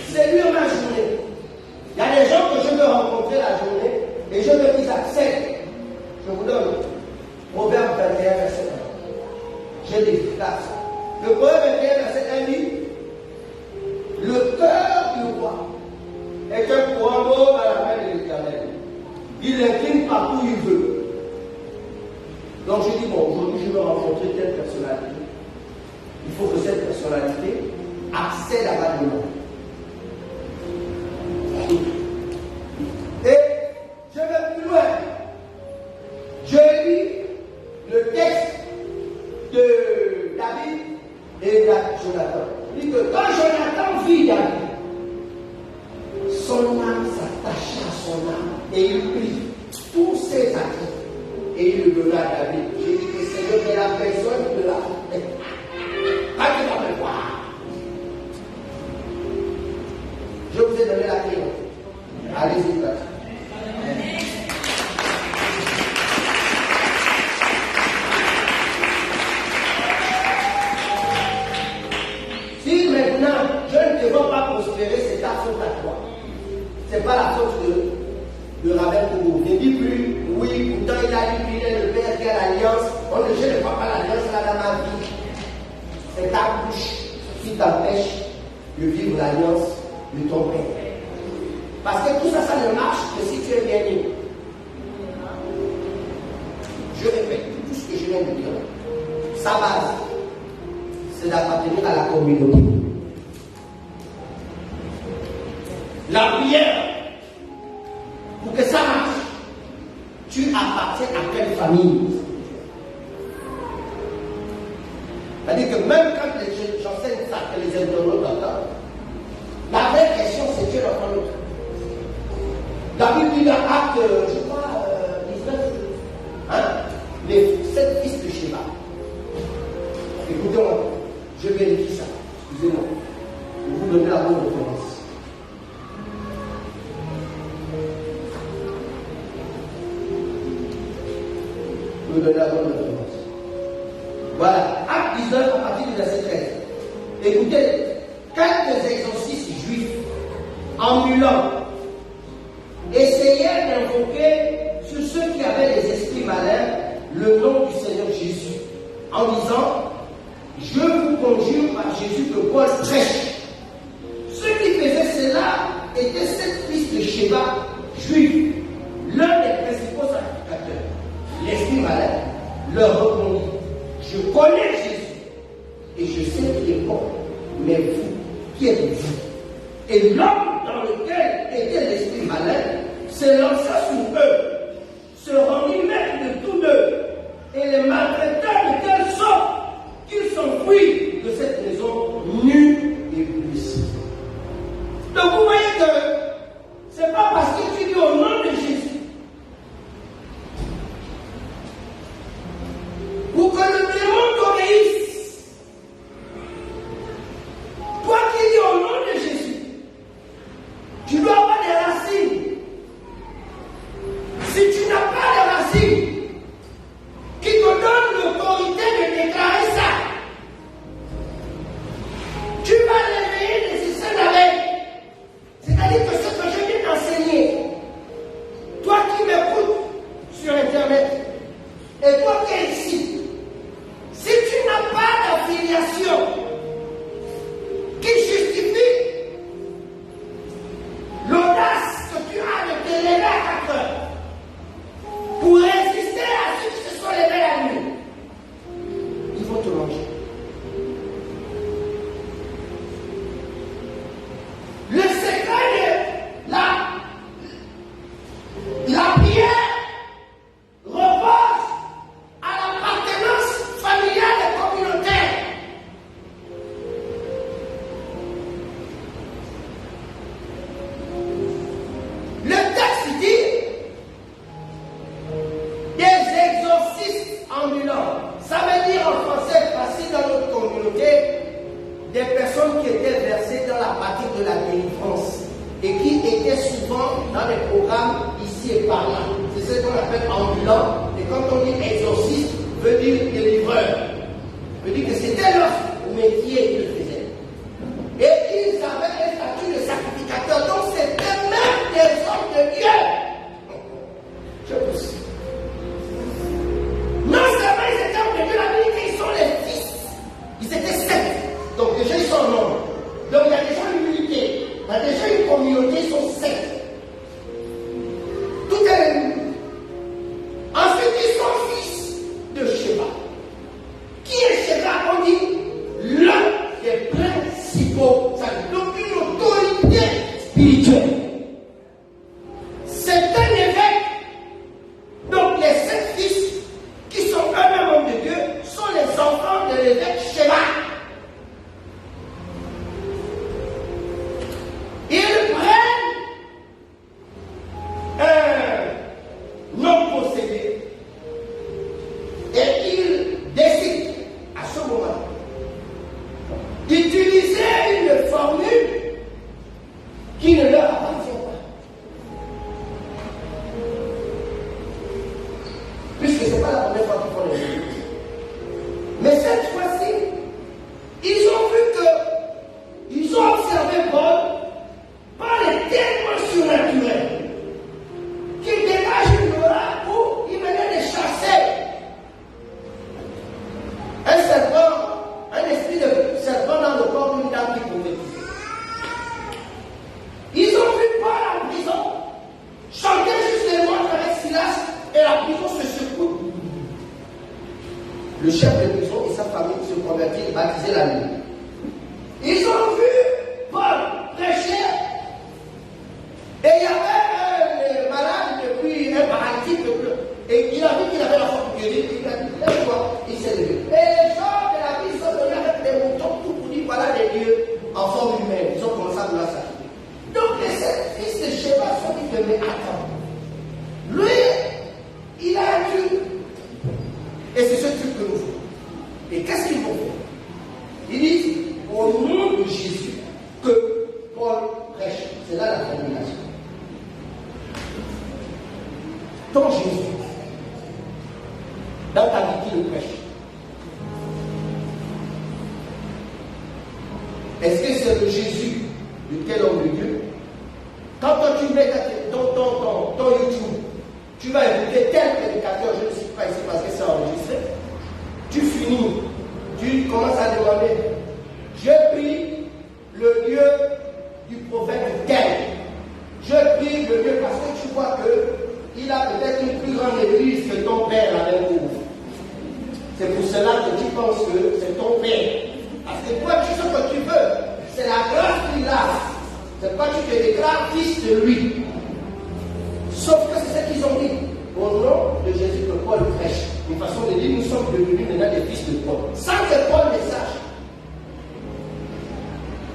séduire ma journée. Il y a des gens que je veux rencontrer la journée et je veux qu'ils acceptent. Je vous donne Proverbe 21, verset 1. J'ai des phrases. Le Proverbe 21, verset 1 dit, le cœur du roi est un courant d'eau dans la main de l'Éternel. Il l'incline partout où il veut. Donc je dis, bon, aujourd'hui je veux rencontrer telle personnalité. Il faut que cette personnalité accède à ma demande. Et je vais plus loin. Je lis le texte de David et de Jonathan. Il dit que quand Jonathan vit David, son âme s'attacha à son âme et il prit tous ses acquis et il le donna à David. J'ai dit que Seigneur, il a besoin de la paix. Pas qu'il va me voir. Je vous ai donné la clé. Allez-y, là. Si maintenant je ne te vois pas prospérer, c'est ta faute à toi. Ce n'est pas la faute de Rabel Kougou. Ne dis plus, oui, pourtant il a dit qu'il est le père qui a l'alliance. Je ne vois pas l'alliance là dans ma vie. C'est ta bouche qui t'empêche de vivre l'alliance de ton père. Parce que tout ça, ça ne marche que si tu es bien né. Je répète tout ce que je viens de dire. Sa base, c'est d'appartenir à la communauté. La prière, pour que ça marche, tu appartiens à quelle famille? C'est-à-dire que même quand j'enseigne ça, que les internautes entendent, la vraie question, c'est Dieu dans l'autre. La Bible dit dans Acte, je crois, 19, hein, les 7 fils de Sheba. Écoutez-moi, je vérifie ça, excusez-moi, pour vous donner la bonne référence. Vous donner la bonne référence. Voilà, Acte 19 à partir du verset 13. Écoutez, quelques exorcistes juifs ambulants essayaient d'invoquer sur ceux qui avaient les esprits malins le nom du Seigneur Jésus, en disant, je vous conjure par Jésus que Paul prêche. Ceux qui faisaient cela étaient 7 fils de Sheba, juifs, l'un des principaux sacrificateurs, l'esprit malin, leur répondit, je connais Jésus et je sais qu'il est bon, mais vous, qui êtes-vous? Et l'homme dans lequel était l'esprit malin s'élança sur eux, se rendit maître de tous deux et les maltraita de telle sorte qu'ils s'enfuirent de cette maison nus et blessés. Donc vous voyez que c'est pas parce que tu dis au nom de Jésus pour que le démon t'obéisse. Toi qui dis au nom de Jésus, tu dois avoir des racines. Si tu n'as pas de racines qui te donnent l'autorité de déclarer ça, tu vas l'éveiller nécessaire avec. C'est-à-dire que ce que je viens d'enseigner, toi qui m'écoutes sur Internet, et toi qui es ici, si tu n'as pas d'affiliation qui justifie l'audace que tu as de te lever à 4 heures pour résister à ceux qui se sont levés la nuit, ils vont te manger. Le secret de la prière repose à l'appartenance familiale et communautaire. Le texte dit des exorcistes ambulants. Ça veut dire en français facile dans notre communauté, des personnes qui étaient versées dans la pratique de la délivrance et qui étaient souvent dans les programmes ici et par là. C'est ce qu'on appelle ambulant. Et quand on dit exorciste, veut dire délivreur. Veut dire que c'était leur métier qu'ils faisaient. Et ils avaient un statut de sacrificateur. Donc c'était même des hommes de Dieu. Je pousse. Non seulement ils étaient hommes de Dieu, la Bible dit qu'ils sont les fils. Ils étaient 7. Donc déjà ils sont nombres. Donc il y a déjà une unité. Il y a déjà une communauté, ils sont 7. Tout est. Ensuite ils sont fils de Sheba. Qui est Sheba? On dit l'un des principaux. Ça donc une autorité spirituelle. C'est un évêque. Donc les 7 fils qui sont eux-mêmes hommes de Dieu sont les enfants de l'évêque Sheba. Ils prennent un homme possédé et ils décident à ce moment d'utiliser une formule qui ne leur appartient pas. Puisque ce n'est pas la première fois qu'ils font les choses. Mais cette fois-ci, ils ont vu que ils ont observé Paul par les témoins surnaturels qui dégagent une aura où il venait de chasser un serpent, un esprit de serpent dans le corps d'une dame qui prophétisait. Ils ont vu Paul en prison chanter juste les mots avec Silas et la prison se secoue. Le chef de prison et sa famille se convertirent et baptisaient la nuit. Ils ont vu Paul prêcher. Et il y avait un malade depuis un paralytique. Et il a vu qu'il avait la force de guérir. Il a dit, lève-toi. Il s'est levé. Et les gens de la ville sont venus avec des moutons tout pour dire, voilà des dieux en forme humaine. Ils ont commencé à vouloir sacrifier. Donc les 7 fils de Sheba sont dit, mais attends. Lui, il a un truc. Et c'est ce truc que nous faisons. Et qu'est-ce qu'ils vont faire? Ils disent, au nom de Jésus, que Paul prêche. C'est là la formulation. Ton Jésus, dans ta vie, qui le prêche? Est-ce que c'est le Jésus de quel homme de Dieu? Quand toi tu mets ton YouTube, tu vas écouter tel prédicateur, je ne cite pas ici parce que c'est enregistré, tu finis, tu commences à demander, je prie le Dieu du prophète tel, je prie le Dieu parce que tu vois que il a peut-être une plus grande église que ton père avait ouvert. C'est pour cela que tu penses que c'est ton père. Parce que toi, tu sais ce que tu veux. C'est la grâce qu'il a. C'est pas tu te déclares fils de lui. Sauf que c'est ce qu'ils ont dit. Au nom de Jésus que Paul prêche. Une façon de dire, nous sommes devenus maintenant des fils de Paul. Sans que Paul le sache.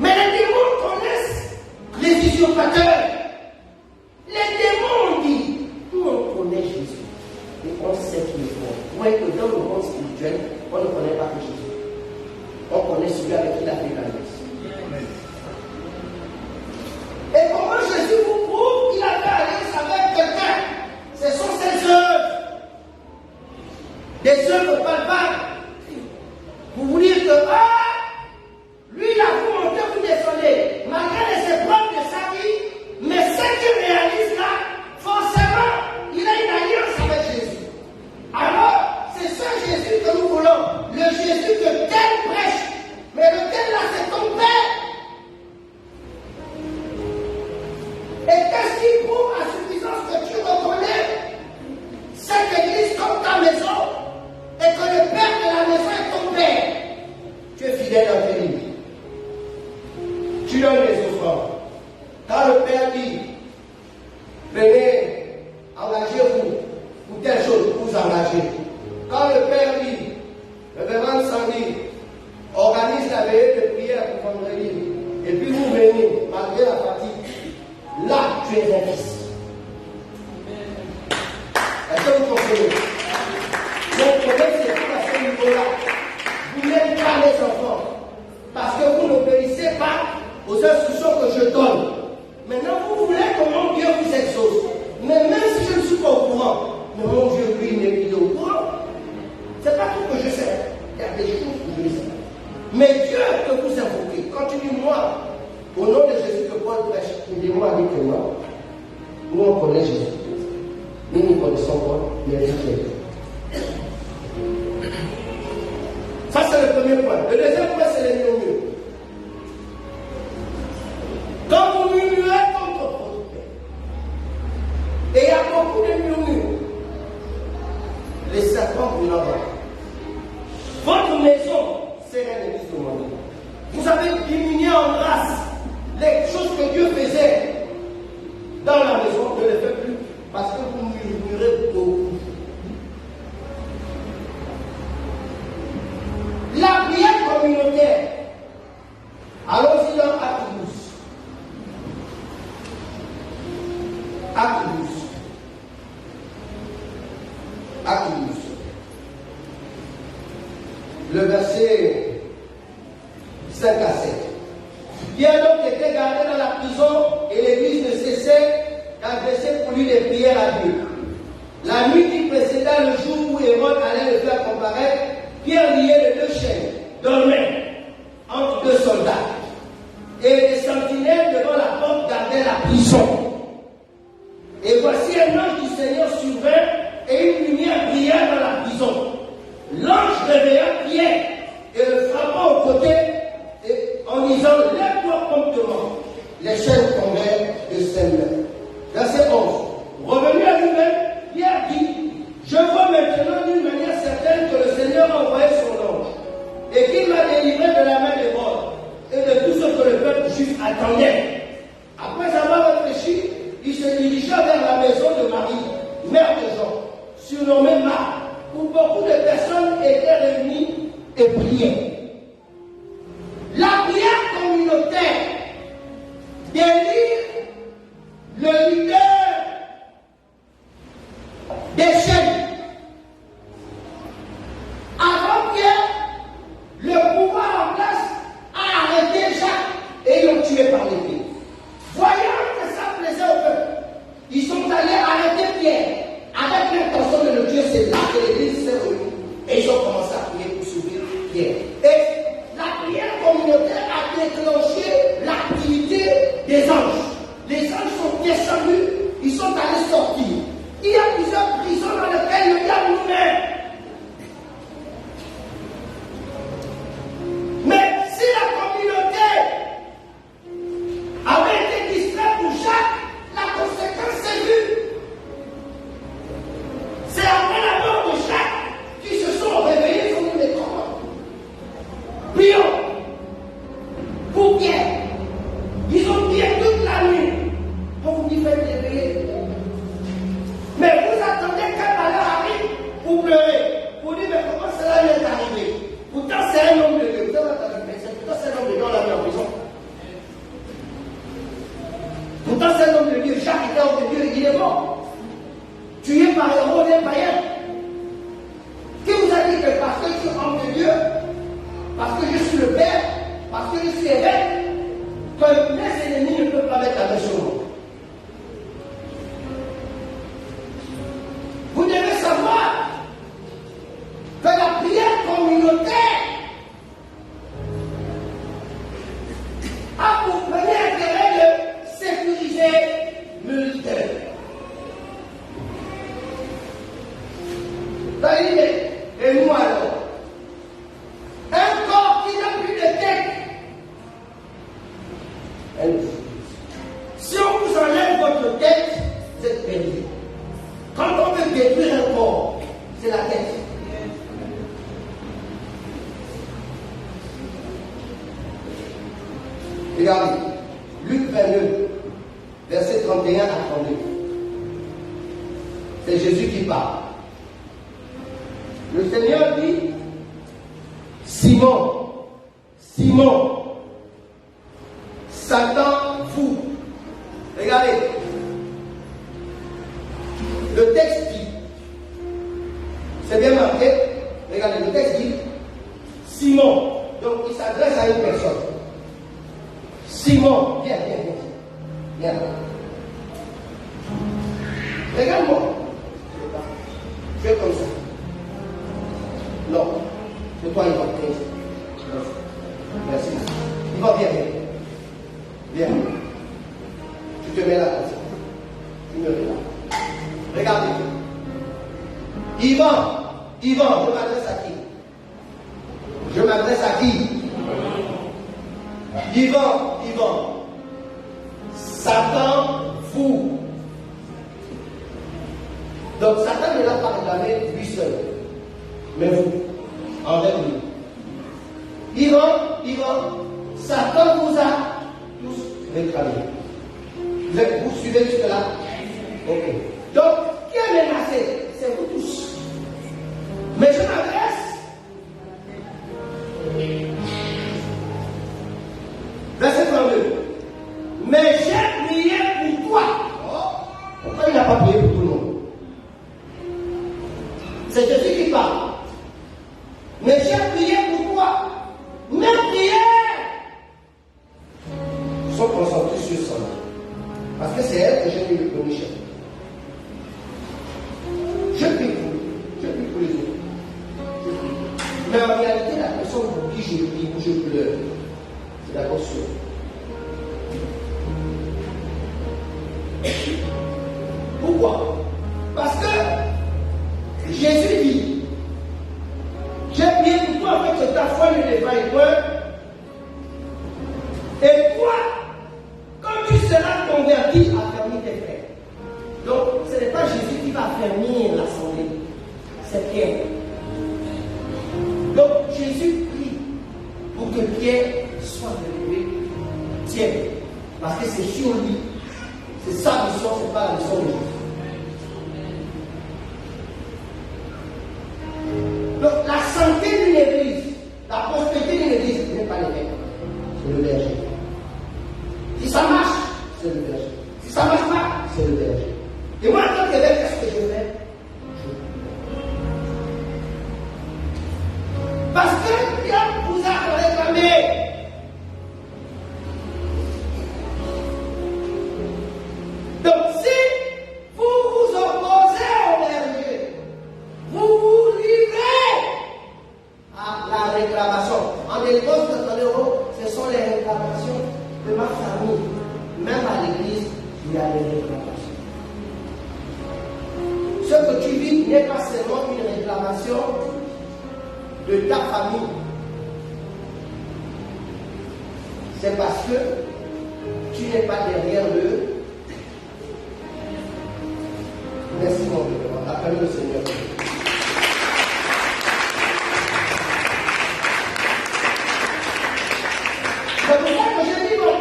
Mais les démons connaissent les usurpateurs. Les démons disent, nous on connaît Jésus. Et on sait qu'il est bon. Ouais, que dans le monde spirituel, on ne connaît pas que Jésus. On connaît celui avec qui il a fait la messe. Et comment Jésus vous prouve qu'il a fait alliance avec quelqu'un? Ce sont ses œuvres. Des œuvres palpables. Vous voulez dire que, lui, il a vous monté, vous descendez. Malgré les épreuves de sa vie, mais ce qu'il réalise là, forcément, il a une alliance avec Jésus. Alors, c'est ce Jésus que nous voulons. Le Jésus que tel prêche. Mais lequel là, c'est ton Père. Et qu'est-ce qui prouve à suffisance que tu reconnais cette église comme ta maison et que le Père de la maison est ton Père? Tu es fidèle à tes livres. Tu donnes les offrandes. Quand le Père dit, venez, engagez-vous pour telle chose, vous engagez. Quand le Père dit, révérend Sandy, organise la veillée de prière pour vendredi, et puis vous venez, malgré la fatigue, là, tu es un fils. Est-ce que vous comprenez? Donc, c'est tout à ce niveau-là. Vous n'êtes pas les enfants, parce que vous n'obéissez pas aux instructions que je donne. Maintenant, vous voulez que mon Dieu vous exauce. Mais même si je ne suis pas au courant, mais mon Dieu, lui, il est au courant. C'est pas tout que je sais. Il y a des choses que je ne sais pas. Mais Dieu que vous invoquez, quand tu dis moi, au nom de Jésus que Paul prêche, il dit moi, dit que moi, nous on connaît Jésus. Nous ne connaissons pas, mais Dieu qui est. Ça c'est le premier point. Le deuxième point, c'est les murmures. Quand vous murmurez contre votre Père, et il y a beaucoup de murmures, les serpents vous l'envoient. Votre maison, c'est l'église de mon Dieu. Vous avez diminué en grâce les choses que Dieu faisait dans la maison, ne les faites plus parce que vous murmurez beaucoup. La prière communautaire. Allons-y dans Acte 12. Acte 12. Acte 12. Le verset 5 à 7. Pierre donc était gardé dans la prison et l'église ne cessait d'adresser pour lui des prières à Dieu. La nuit qui précéda le jour où Hérode allait le faire comparaître, Pierre lié de deux chaînes dormait entre deux soldats. Et des sentinelles devant la porte gardaient la prison. Et voici un ange du Seigneur survint et une lumière brilla dans la prison. L'ange réveilla Pierre et le frappa au côté en disant, lève-toi promptement. Les chaînes tombèrent de ses mains. Verset 11. Revenu à lui-même, Pierre dit, je vois maintenant d'une manière certaine que le Seigneur a envoyé son ange et qu'il m'a délivré de la main d'Hérode et de tout ce que le peuple juif attendait. Après avoir réfléchi, il se dirigea vers la maison de Marie, mère de Jean, surnommée Marc, où beaucoup de personnes étaient réunies et priaient. La prière communautaire délivre le leader des chaînes. Avant Pierre, le pouvoir en place a arrêté Jacques et ils l'ont tué par l'épée. Voyant que ça plaisait au peuple, ils sont allés arrêter Pierre avec l'intention de le tuer. C'est là que l'église s'est réunie et ils ont commencé à prier pour sauver Pierre. Et la prière communautaire a déclenché l'activité des anges. Les anges sont descendus, ils sont allés sortir. Il y a plusieurs prisons dans lesquelles le diable nous met. Mais si la communauté avait été distraite pour Jacques, la conséquence est vue. pour pleurer, pour dire, mais comment cela lui est arrivé? Pourtant, c'est un homme de Dieu. Vous avez entendu, mais pourtant, c'est un homme de Dieu, on l'a mis en prison. Pourtant, c'est un homme de Dieu. Jacques était homme de Dieu, il est mort. Tué par Hérode et païen. Qui vous a dit que parce que je suis homme de Dieu, parce que je suis le Père, parce que je suis évêque, que mes ennemis ne peuvent pas mettre la main sur moi? Vous devez savoir que la prière communautaire a pour premier intérêt de sécuriser le leader. Et nous alors, un corps qui n'a plus de tête. Si on vous enlève votre tête, vous êtes perdu. Quand on veut détruire un corps, c'est la tête. Regardez, Luc 22, verset 31 à 32. C'est Jésus qui parle. Le Seigneur dit, Simon, Simon, Satan fou. Regardez, le texte dit, c'est bien marqué, regardez, le texte dit, Simon, donc il s'adresse à une personne. Simon, viens, viens, viens. Regarde-moi. Je fais comme ça. Non. C'est toi, il va. Merci. Il va bien, viens. Viens. Tu te mets là comme ça. Tu me mets là. Regardez. Yvan, je m'adresse à qui? Je m'adresse à qui? Yvan, Satan fou. Donc Satan ne l'a pas réclamé lui seul, mais vous, envers lui. Yvan, Satan vous a tous réclamé. Vous suivez jusque-là? Ok. Donc, qui est menacé? C'est vous tous. Mais je m'adresse. Verset 32. Mais j'ai prié pour toi. Pourquoi il n'a pas prié pour tout le monde? C'est Jésus qui parle. Mais j'ai prié pour toi. Mes prières sont concentrées sur son nom. Parce que c'est elle que j'ai mis le premier chef. Je prie pour les autres. Mais en réalité, la personne pour qui je prie ou je pleure, c'est la conscience. Pourquoi? Parce que Jésus dit, j'ai prié pour toi afin que ta foi ne défaille point. Et toi, quand tu seras converti, affermis tes frères. Donc, ce n'est pas Jésus qui va affermir l'assemblée, c'est Pierre. Donc, Jésus prie pour que Pierre soit élevé, tienne, parce que c'est sur lui. C'est sa mission, c'est pas la mission de Jésus. Donc, la santé d'une église, la prospérité d'une église, ce n'est pas l'évêque, c'est le berger. Si ça marche, c'est le berger. Si ça ne marche pas, c'est le berger. Et moi, en tant qu'évêque, qu'est-ce que je fais? Parce que Dieu vous a réclamé. Donc, si vous vous opposez au berger, vous vous livrez à la réclamation. En délivrance de l'euro, ce sont les réclamations de ma famille. Même à l'église, il y a des réclamations. Ce que tu vis n'est pas seulement une réclamation de ta famille. C'est parce que tu n'es pas derrière eux. Merci mon Dieu. Appelle le Seigneur. C'est pour ça que je dis non.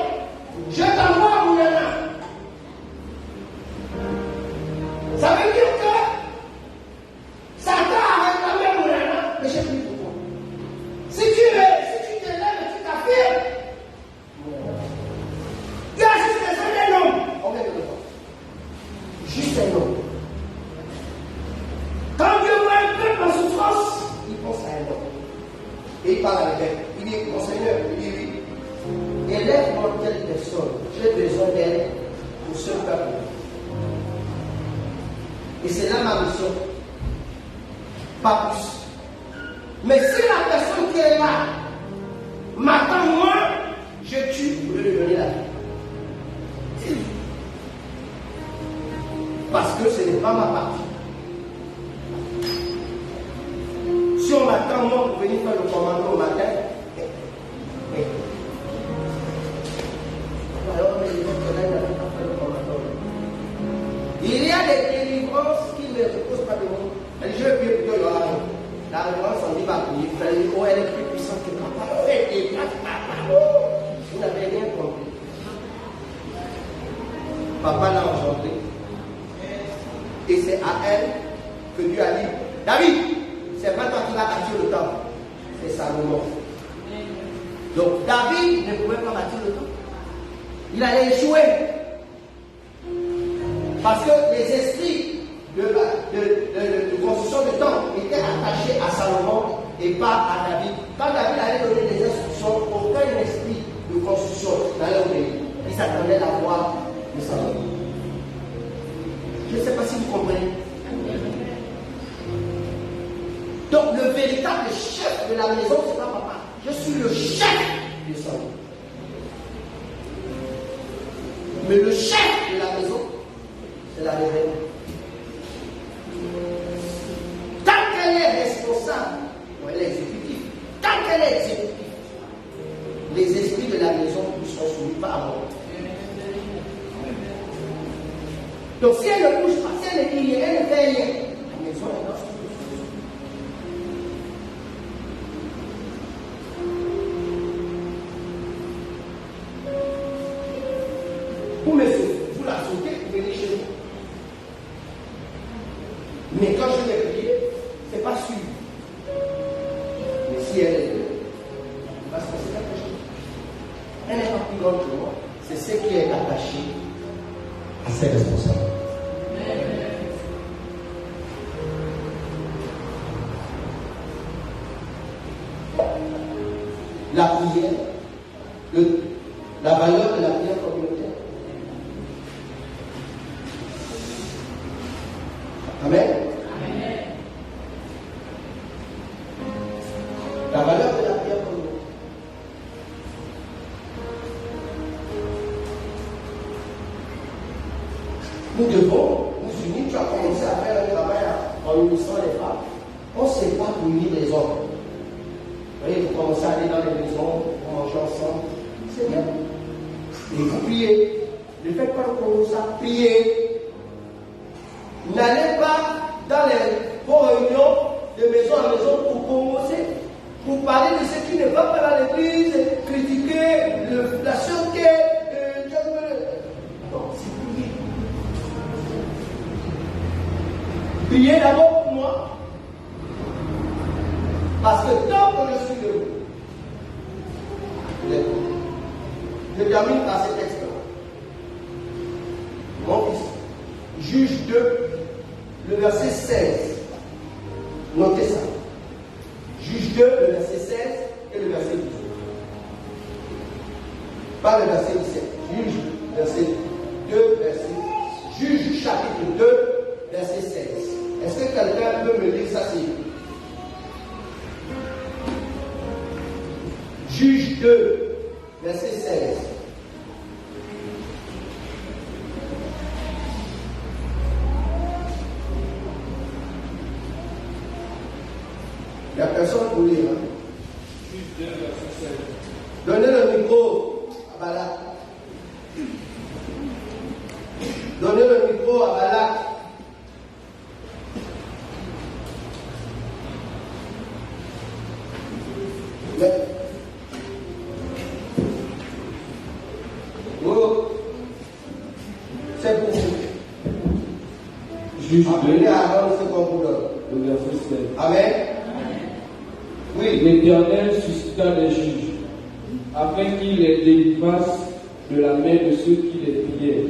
Je t'envoie à Mounana. Ça veut dire que Satan Juste un homme. Quand Dieu voit un peuple en souffrance, il pense à un homme. Et il parle avec elle. Il dit, mon Seigneur, il dit oui. Élève-moi telle personne. J'ai besoin d'elle pour ce peuple. Et c'est là ma mission. Pas plus. Mais si la personne qui est là m'attend moi, je tue pour lui donner la vie. Parce que ce n'est pas ma partie. Si on m'attend moi pour venir faire le commando au matin, alors il y a des délivrances qui ne reposent pas de moi. Je veux bien plutôt la réponse on dit pas il fallait oh elle est plus puissante que papa. Vous n'avez rien compris. Papa l'a engendré. Et c'est à elle que Dieu a dit, David, c'est pas toi qui vas bâtir le temple, c'est Salomon. Donc David ne pouvait pas bâtir le temple. Il allait échouer. Parce que les esprits de construction de temple étaient attachés à Salomon et pas à David. Quand David allait donner des instructions, aucun esprit de construction n'allait obéir. Il s'attendait à la voix de Salomon. Je ne sais pas si vous comprenez. Donc le véritable chef de la maison, c'est pas papa. Je suis le chef du Salomon. Mais le chef de la maison, c'est la révérende. Tant qu'elle est responsable, elle est exécutive. Tant qu'elle est exécutive, les esprits de la maison ne sont soumis pas à moi. Donc si elle ne bouge pas, si elle ne dit rien, elle ne fait rien, la maison est dans son. Vous me sautez, vous la sautez, vous venez chez vous. Mais quand je vais prier, ce n'est pas sûr. Mais si elle est parce que c'est quelque chose. Elle n'est pas plus grande que moi. C'est ce qui est attaché à ses responsables. La prière, la valeur de la prière communautaire. Amen. Amen. La valeur de la prière communautaire. Nous devons nous unir. Tu as commencé à faire un travail en unissant les femmes. On ne sait pas unir les hommes. Vous voyez, vous commencez à aller dans les maisons, vous mangez ensemble. C'est bien. Et vous priez. Ne faites pas comme ça. Priez. N'allez pas dans vos réunions de maison en maison pour commencer, pour parler de ce qui ne va pas dans l'église, critiquer la sûreté. Non, c'est prier. Priez d'abord pour moi. Parce que tant que je suis debout, je termine par cet texte-là. Mon fils, Juge 2, le verset 16. Notez ça. Juge 2, le verset 16 et le verset 18. Pas le verset 17. Juge, verset 2, verset. Juge chapitre 2, verset 16. Est-ce que quelqu'un peut me lire ça, c'est Juge 2, verset 16. Il n'y a personne pour lire. Juge 2, verset 16. Donnez le micro à Balak. Donnez le micro à Balak. Oh, c'est pour vous. Juge 2, Apprenez à rendre ce qu'on vous donne. le verset 16. Amen. Oui. L'Éternel suscita des juges, afin qu'ils les délivrassent de la main de ceux qui les pillaient.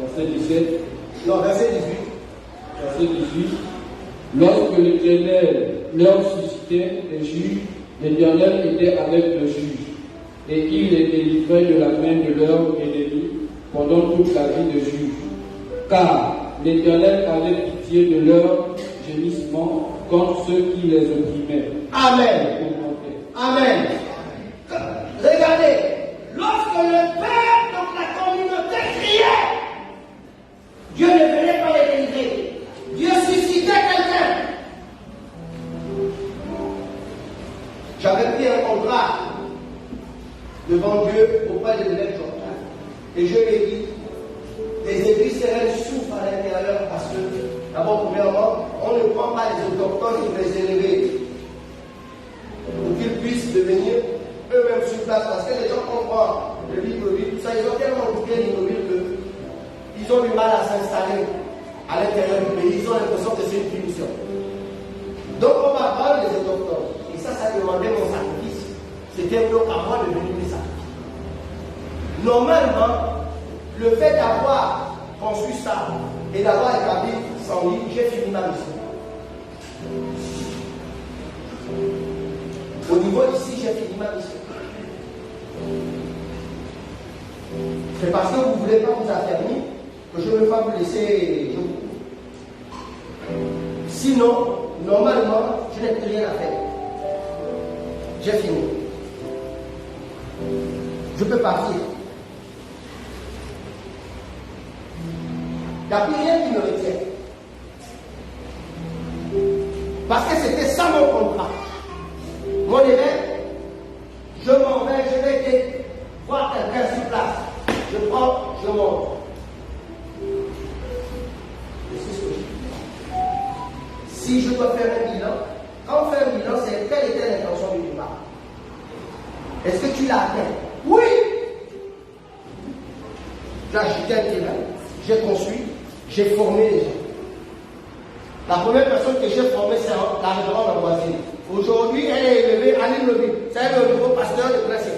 Verset 17. Non, verset 18. Verset 18. Lorsque l'Éternel leur suscitait des juges, l'Éternel était avec le juge, et il les délivrait de la main de leurs ennemis pendant toute la vie de juge. Car l'Éternel avait pitié de leurs gémissements contre ceux qui les opprimaient. Amen. Amen. Regardez, lorsque le père, donc la communauté criait, Dieu ne venait pas les délivrer. Dieu suscitait quelqu'un. J'avais pris un contrat devant Dieu auprès de l'évêque Jordan. Et je lui ai dit, les églises sereines souffrent à l'intérieur parce que, d'abord, premièrement, on ne prend pas les autochtones pour les élever, pour qu'ils puissent devenir eux-mêmes sur place. Parce que les gens comprennent le Libreville, ça, ils ont tellement occupé Libreville qu'ils ont du mal à s'installer à l'intérieur du pays. Ils ont l'impression que c'est une punition. Donc, on va prendre les autochtones. Et ça demandait mon sacrifice. C'était donc à moi de venir les sacrifier. Normalement, le fait d'avoir construit ça et d'avoir établi 100 000, j'ai fini ma mission. Au niveau d'ici, j'ai fini ma mission. C'est parce que vous ne voulez pas vous affermir que je ne veux pas vous laisser. Sinon, normalement, je n'ai plus rien à faire. J'ai fini. Je peux partir. Il n'y a plus rien qui me retient. Parce que c'était ça mon contrat. Mon évêque, je m'en vais, je vais aller voir quelqu'un sur place. Je prends, je monte. C'est ce que je dis. Si je dois faire un bilan, quand on fait un bilan, c'est quelle était l'intention du départ? Est-ce que tu l'as atteint? Oui! J'ai acheté un terrain, j'ai construit, j'ai formé les gens. La première personne que j'ai formée, c'est la révérende Amboisine. Aujourd'hui, elle est élevée à Libreville. C'est le nouveau pasteur de Principe.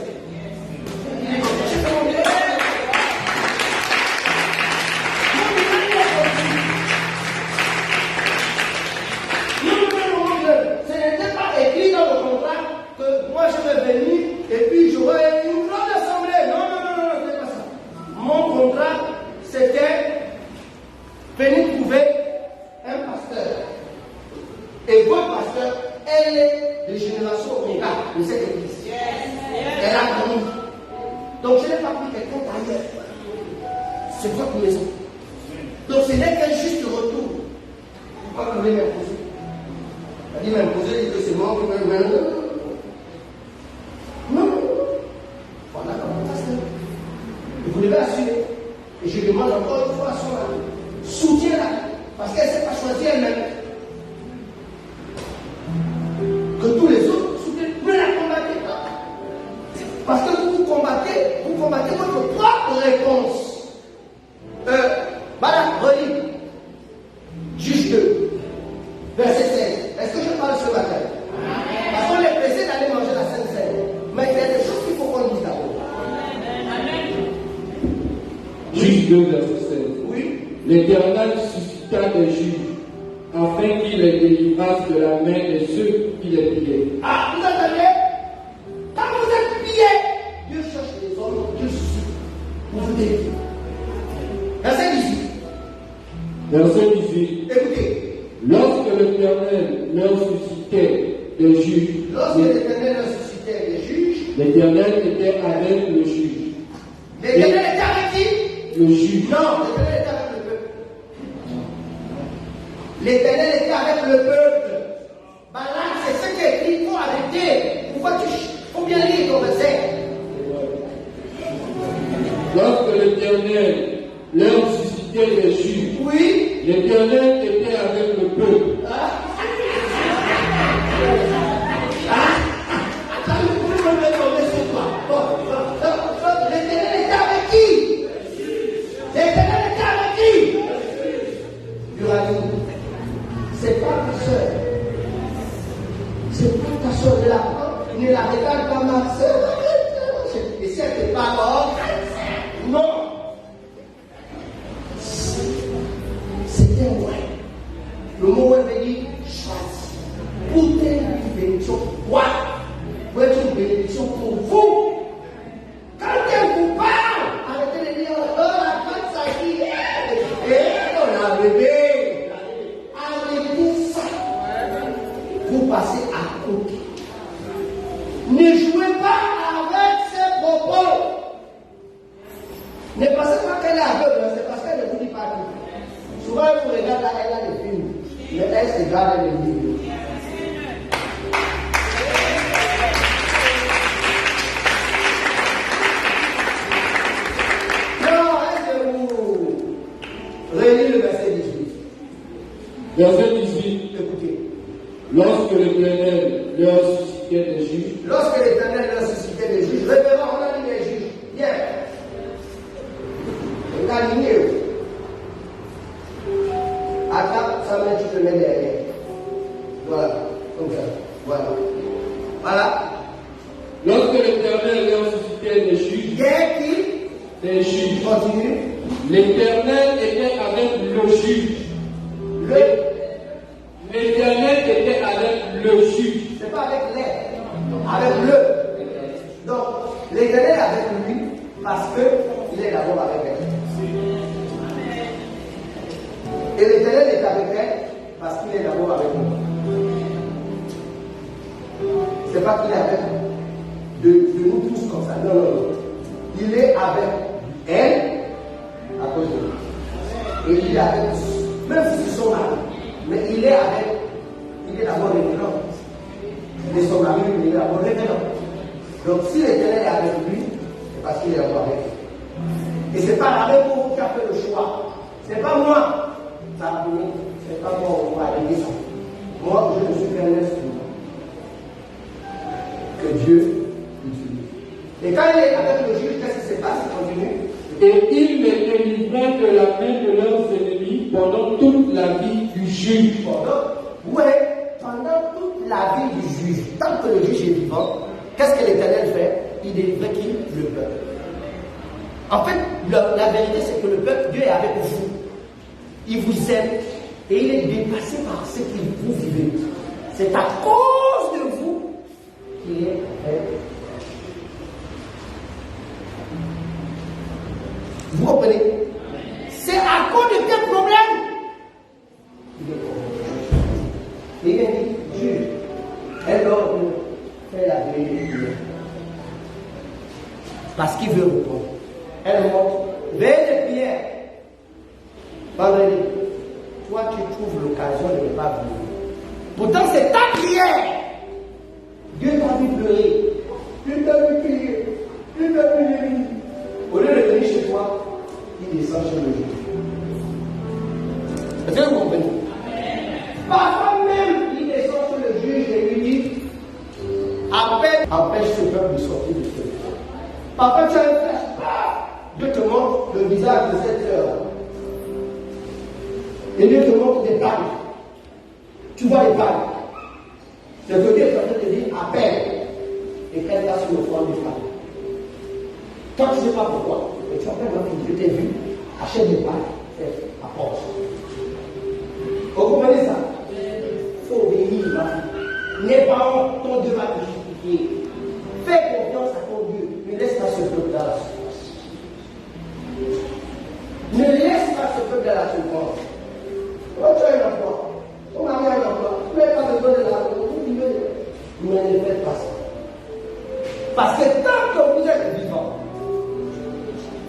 Ce n'était pas écrit dans le contrat que moi je vais venir et puis j'aurai une grande assemblée. Non, c'est pas ça. Mon contrat, c'était venir trouver un pasteur. Et votre pasteur, elle est de génération Omega de cette église. Elle a grandi. Donc je n'ai pas pris quelqu'un d'ailleurs. C'est votre maison. Donc ce n'est qu'un juste retour. Pourquoi vous voulez m'imposer? Elle dit m'imposer, dit que c'est moi qui me. Non. Voilà comme pasteur. Et vous devez assumer. Et je demande encore une fois à son ami. Soutiens-la. Parce qu'elle ne s'est pas choisie elle-même. Que tous les autres soutiennent. Ne la combattez pas. Parce que vous combattez votre propre réponse. Voilà, relis. Juge 2, verset 16. Est-ce que je parle ce matin? Parce qu'on est pressé d'aller manger la Sainte Seine. Mais il y a des choses qu'il faut qu'on dise d'abord. Juge 2, verset 16. Oui. L'Éternel suscita des juges, afin qu'ils les délivrassent de la main de ceux qui les pillaient. Ah, vous entendez? Quand vous êtes pillés, Dieu cherche les hommes, Dieu suscite pour vous délivrer. Verset 18. Verset 18. Écoutez. Lorsque l'Éternel leur suscitait des juges, Lorsque l'Éternel leur suscitait des juges, l'Éternel était avec le juge. l'Éternel était avec qui? Le juge. Non, l'Éternel était avec le peuple. L'Éternel était avec le peuple. Balak, c'est ce qui est écrit, il faut arrêter. Pourquoi faut bien lire ton verset? Lorsque l'Éternel leur suscitait des juges, Oui. l'Éternel était avec le peuple. Attends, vous pouvez me tomber sur toi. L'Éternel était avec qui? L'Éternel était avec qui? Uranie, c'est pas ta soeur. C'est pas ta soeur. Ne la regarde pas ma soeur. Et si elle te parle, non. Le mot veut dire choisi. Pour être une bénédiction, quoi? Pour être une bénédiction pour vous. Quand elle vous parle, arrêtez de dire, oh, la femme, ça dit, on a bébé. Arrêtez ça. Vous passez à côté. Ne jouez pas avec ses propos. Ne pensez pas qu'elle est aveugle, c'est parce qu'elle ne vous dit pas tout. Souvent, vous regardez là, elle a des films, mais elle se garde les livres. Non, est-ce que vous relisez le verset 18? Verset 18. Écoutez. Lorsque l'Éternel leur suscitait des juges. Lorsque l'Éternel leur suscitait des juges, révérend, on a dit les juges. Bien. On a aligné. Attends, ça met, tu te mets derrière. Voilà. Comme ça. Voilà. Voilà. Lorsque l'Éternel leur suscitait des juges. Des juges. Continue. L'Éternel était avec le juge. L'Éternel était avec le juge. C'est pas avec l'air, avec le. Donc, l'Éternel est avec lui parce qu'il est d'abord avec elle. Et l'Éternel est avec elle parce qu'il est d'abord avec nous. C'est pas qu'il est avec de nous tous comme ça. Non, non, non. Il est avec elle à cause de nous. Et il est avec nous. Même si c'est son mari. Mais il est avec, il est d'abord révérend. Mais son mari, il est d'abord révérend. Donc si l'Éternel est avec lui, c'est parce qu'il est d'abord avec lui. Et c'est pas avec vous qui a fait le choix. C'est pas moi. Ça a donné. C'est pas moi, on va aider ça. Moi, je me suis fait un instrument que Dieu utilise. Et quand il est avec le juge, qu'est-ce qui se passe? Il continue. Et il les délivrait de la main de leurs ennemis pendant toute la vie du juge. Pendant toute la vie du juge, tant que le juge est vivant, qu'est-ce que l'Éternel fait? Il délivrait qui? Le peuple. En fait, la vérité, c'est que le peuple, Dieu est avec vous. Il vous aime et il est dépassé par ce que vous vivez. C'est à cause de vous qu'il est avec vous. Vous comprenez? C'est à cause de quel problème? Il est dit, juge, elle fait la vérité. Parce qu'il veut répondre. Elle montre, vers les prières. Vendredi, toi tu trouves l'occasion de ne pas venir. Pourtant c'est ta prière. Dieu t'a vu pleurer. Il t'a vu prier. Il t'a vu venir. Au lieu de venir chez toi, il descend chez le juge. Est-ce que vous comprenez? Parfois même, il descend chez le juge et lui dit, empêche ce peuple de sortir de ce lieu. Parfois tu as une flèche. Dieu te montre le visage de cette sœur. Et Dieu te montre des tailles. Tu vois les tailles. C'est que Dieu est en train de te dire, appelle. Et qu'elle va sur le front des femmes. Toi, tu ne sais pas pourquoi. Mais tu appelles l'homme, je t'ai vu, achète des pailles, apporte. Vous comprenez ça? Il faut obéir, ma fille. N'aie pas honte, ton Dieu va te justifier. Fais confiance à ton Dieu. Ne laisse pas ce peuple dans la souffrance. Ne laisse pas ce peuple dans la souffrance. Quand tu as un emploi, ton mari a un emploi, tu n'as pas besoin de l'argent, mais ne faites pas ça. Parce que tant que vous êtes vivant,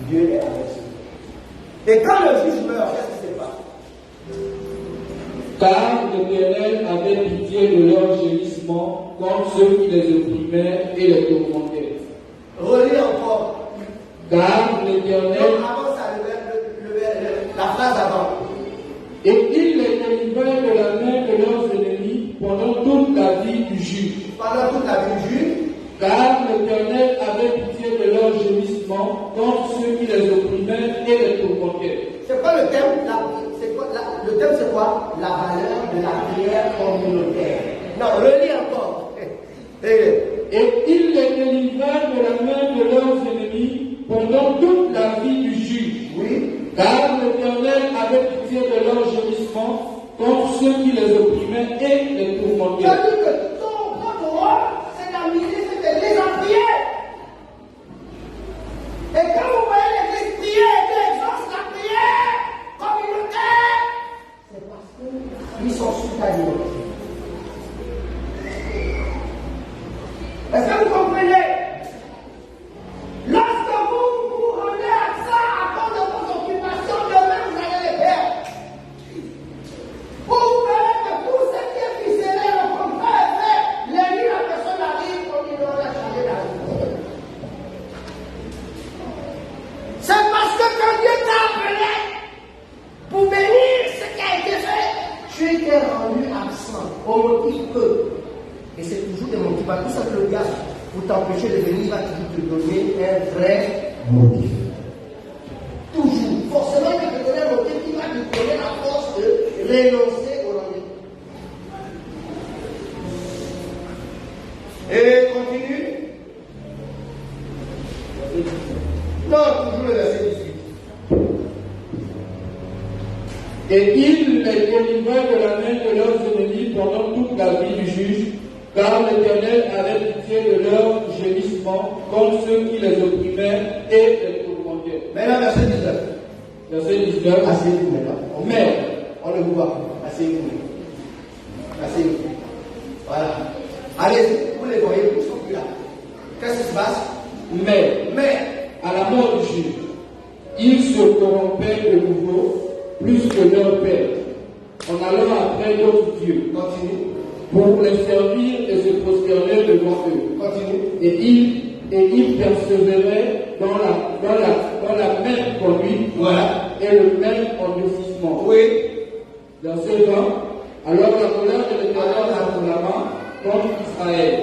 Dieu est avec vous. Et quand le juge meurt, qu'est-ce qui se passe? Car l'Éternel avait pitié de leurs gémissements contre ceux qui les opprimaient et les tourmentaient. Relis encore. Car l'Éternel. Avant ça, la phrase avant. Et il les délivrait de la main de leurs ennemis pendant toute la vie du juge. Pendant toute la vie du juge. Car l'Éternel avait pitié de leurs gémissements contre ceux qui les opprimaient et les tourmentaient. C'est quoi le thème? Le thème c'est quoi? La valeur de la prière communautaire. Non, relis encore. Et il les délivrait de la main de leurs ennemis pendant toute la vie du juge. Oui. Car l'Éternel avait pitié de leurs gémissements contre ceux qui les opprimaient et les tourmentaient. C'est-à-dire que ton rôle, c'est d'administrer, c'est l'église en prière. Et quand vous voyez l'église prier, Dieu exauce la prière communautaire, c'est parce qu'ils sont sous-alignés. Est-ce que vous comprenez? Lorsque vous rendez à ça à cause de vos occupations, demain vous allez les perdre. Vous verrez que tout ce qui est ficelé, le contrat est fait. Les nuits, la personne arrive comme il aura changé la vie. C'est parce que quand Dieu t'a appelé pour bénir ce qui a été fait, tu étais rendu absent au motif que. Et c'est toujours des motifs. Tout ça que le gars, pour t'empêcher de venir, il va toujours te donner un vrai motif. Toujours. Forcément, il va te donner un motif qui va te donner la force de renoncer au rendez-vous. Et continue. Non, toujours le verset 18. Et il les délivra de la main de leurs ennemis pendant toute la vie du juge, car l'Éternel avait pitié de leurs gémissements contre ceux qui les opprimaient et les tourmentaient. Maintenant, verset 19. Verset 19. Asseyez-vous maintenant. Mais, on ne vous voit pas. Asseyez-vous. Asseyez-vous. Voilà. Allez-y, vous les voyez, ils sont plus là. Qu'est-ce qui se passe? mais, à la mort du juge, ils se corrompaient de nouveau plus que leur père, en allant après d'autres dieux. Continue. Pour les servir et se prosterner devant eux. Continue. Et ils persévéraient dans la même conduite Voilà. et le même endurcissement. Oui. Verset 20. Alors la colère de l'Éternel s'enflamma contre Israël.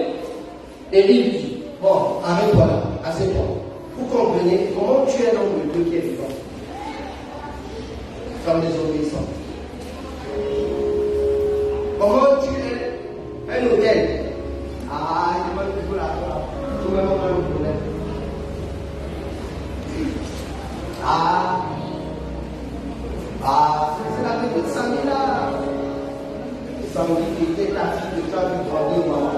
Et il dit, Bon, arrête-toi là. Assieds-toi. Vous comprenez comment tu es un homme de Dieu qui est vivant. Comme désobéissant. Comment tu es un hôtel. Ah, il va toujours là-bas. Tout le monde a un problème. C'est la petite Samy là. Samy qui était la fille de toi qui grandit maman.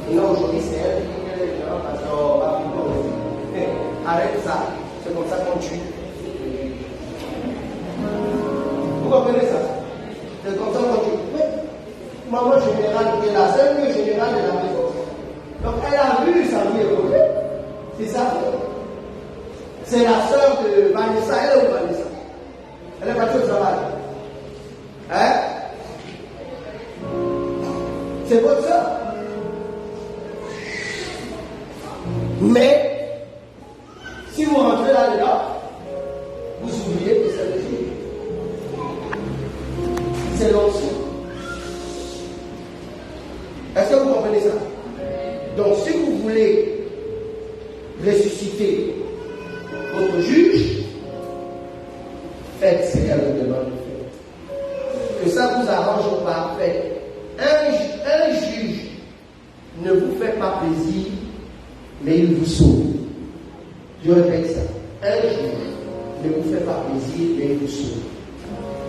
Et là aujourd'hui c'est elle qui est les gens parce qu'on va plus. Arrête ça. C'est comme ça qu'on tue. Vous comprenez ça? C'est comme ça qu'on tue. Maman générale qui est là, c'est le général de la maison. Donc elle a vu sa vie évoluer. C'est ça. C'est la sœur de Vanessa. Elle est où Vanessa? Elle est partie au travail. Hein? C'est votre sœur. Mais, si vous rentrez là-dedans, vous oubliez que c'est le juge. C'est l'onction. Est-ce que vous comprenez ça? Donc, si vous voulez ressusciter votre juge, faites ce qu'elle vous demande de faire. Que ça vous arrange ou pas, faites. Un juge ne vous fait pas plaisir, mais il vous sauve. Je répète ça. Un juge ne vous fait pas plaisir, mais il vous sauve.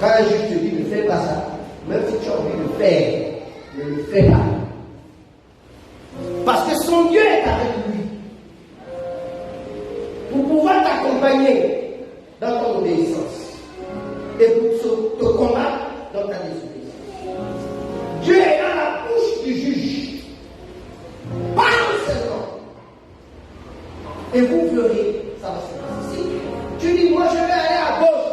Quand un juge te dit ne fais pas ça, même si tu as envie de le faire, ne le fais pas. Parce que son Dieu est avec lui. Pour pouvoir t'accompagner dans ton obéissance et pour te combattre dans ta désobéissance. Dieu est dans la bouche du juge. Parle seulement. Et vous verrez, ça va se passer. Si tu dis, moi je vais aller à gauche,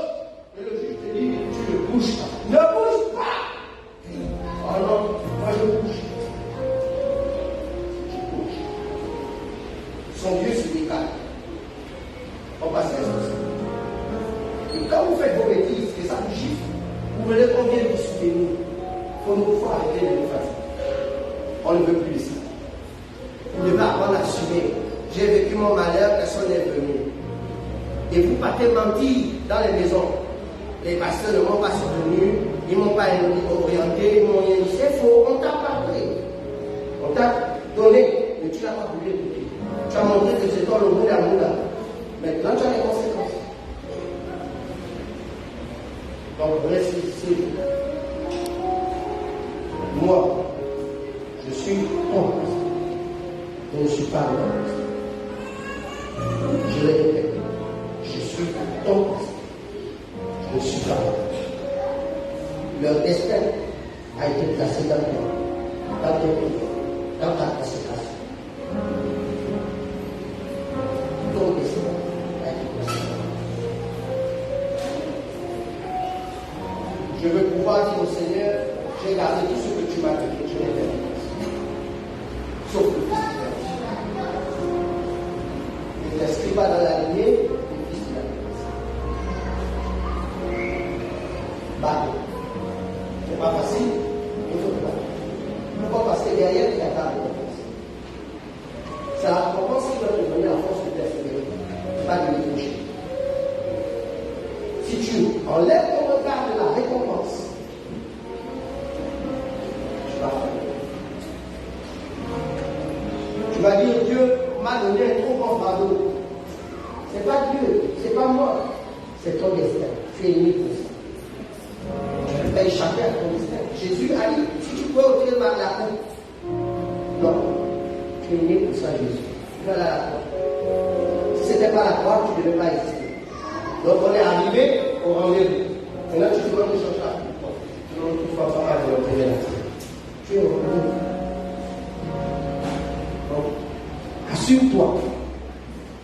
et le juge te dit, tu ne bouges pas. Ne bouge pas. Oh non, moi je bouge. Son Dieu se décale. On passe à ça. Et quand vous faites vos bêtises, que ça vous gifle, vous voulez qu'on vienne vous soutenir. Il faut arrêter de nous fatiguer. On ne veut plus de ça. Vous devez apprendre à assumer. J'ai vécu mon malheur, personne n'est venu. Et vous partez mentir dans les maisons. Les pasteurs ne m'ont pas soutenu, ils ne m'ont pas orienté, ils m'ont rien dit. C'est faux, on t'a parlé. On t'a donné, mais tu n'as pas voulu écouter. Tu as montré que c'est toi le bon d'amour là. Maintenant tu as les conséquences. Donc, ressuscité. Moi, je suis ton Christ. Je ne suis pas le Christ. Je le répète. Je suis ton Christ. Je ne suis pas le Christ. Leur destin a été placé dans toi, dans tes pays, dans ta consécration. Ton destin a été placé dans toi. Je veux pouvoir dire au Seigneur, j'ai gardé tout ce que tu m'as donné, je l'ai fait. Sauf le Fils de la vie. Ne t'inscris pas dans la lignée du Fils de la vie. Bateau. Ce n'est pas facile, il faut le battre. Pourquoi? Parce que derrière, il y a ta réponse. C'est la réponse qui va te donner la force de persévérer, pas de décrocher. Si tu enlèves ton regard de la récompense, tu vas faire. Tu vas dire, Dieu m'a donné un trop grand fardeau. Ce n'est pas Dieu, ce n'est pas moi, c'est ton destin. Tu es né pour ça. Tu peux échapper à ton destin. Jésus a dit, si tu peux ôter la coupe, non, tu es né pour ça, Jésus. Tu vas aller à la croix. Si ce n'était pas la croix, tu ne devais pas exister. Donc on est arrivé au rendez-vous. Maintenant tu dois nous changer la coupe. Tu ne vas pas volonté là. Tu es au rendez-vous. Donc, assure-toi.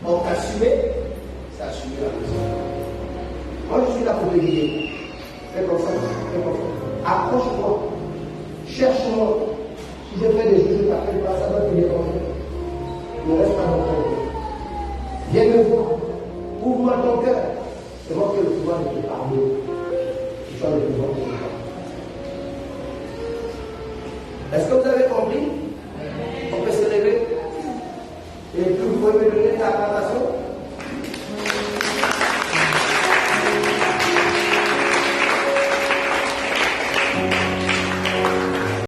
Donc, assumer, c'est assumer la maison. Moi, je suis là pour te guider. Fais confiance, fais confiance. Approche-moi. Cherche-moi. Si je fais des choses, je t'appelle pas, ça va te déranger. Ne reste pas dans ton cœur. Viens me voir. Ouvre-moi ton cœur. C'est moi qui ai le pouvoir de te parler. Tu as le pouvoir de te parler. Est-ce que vous avez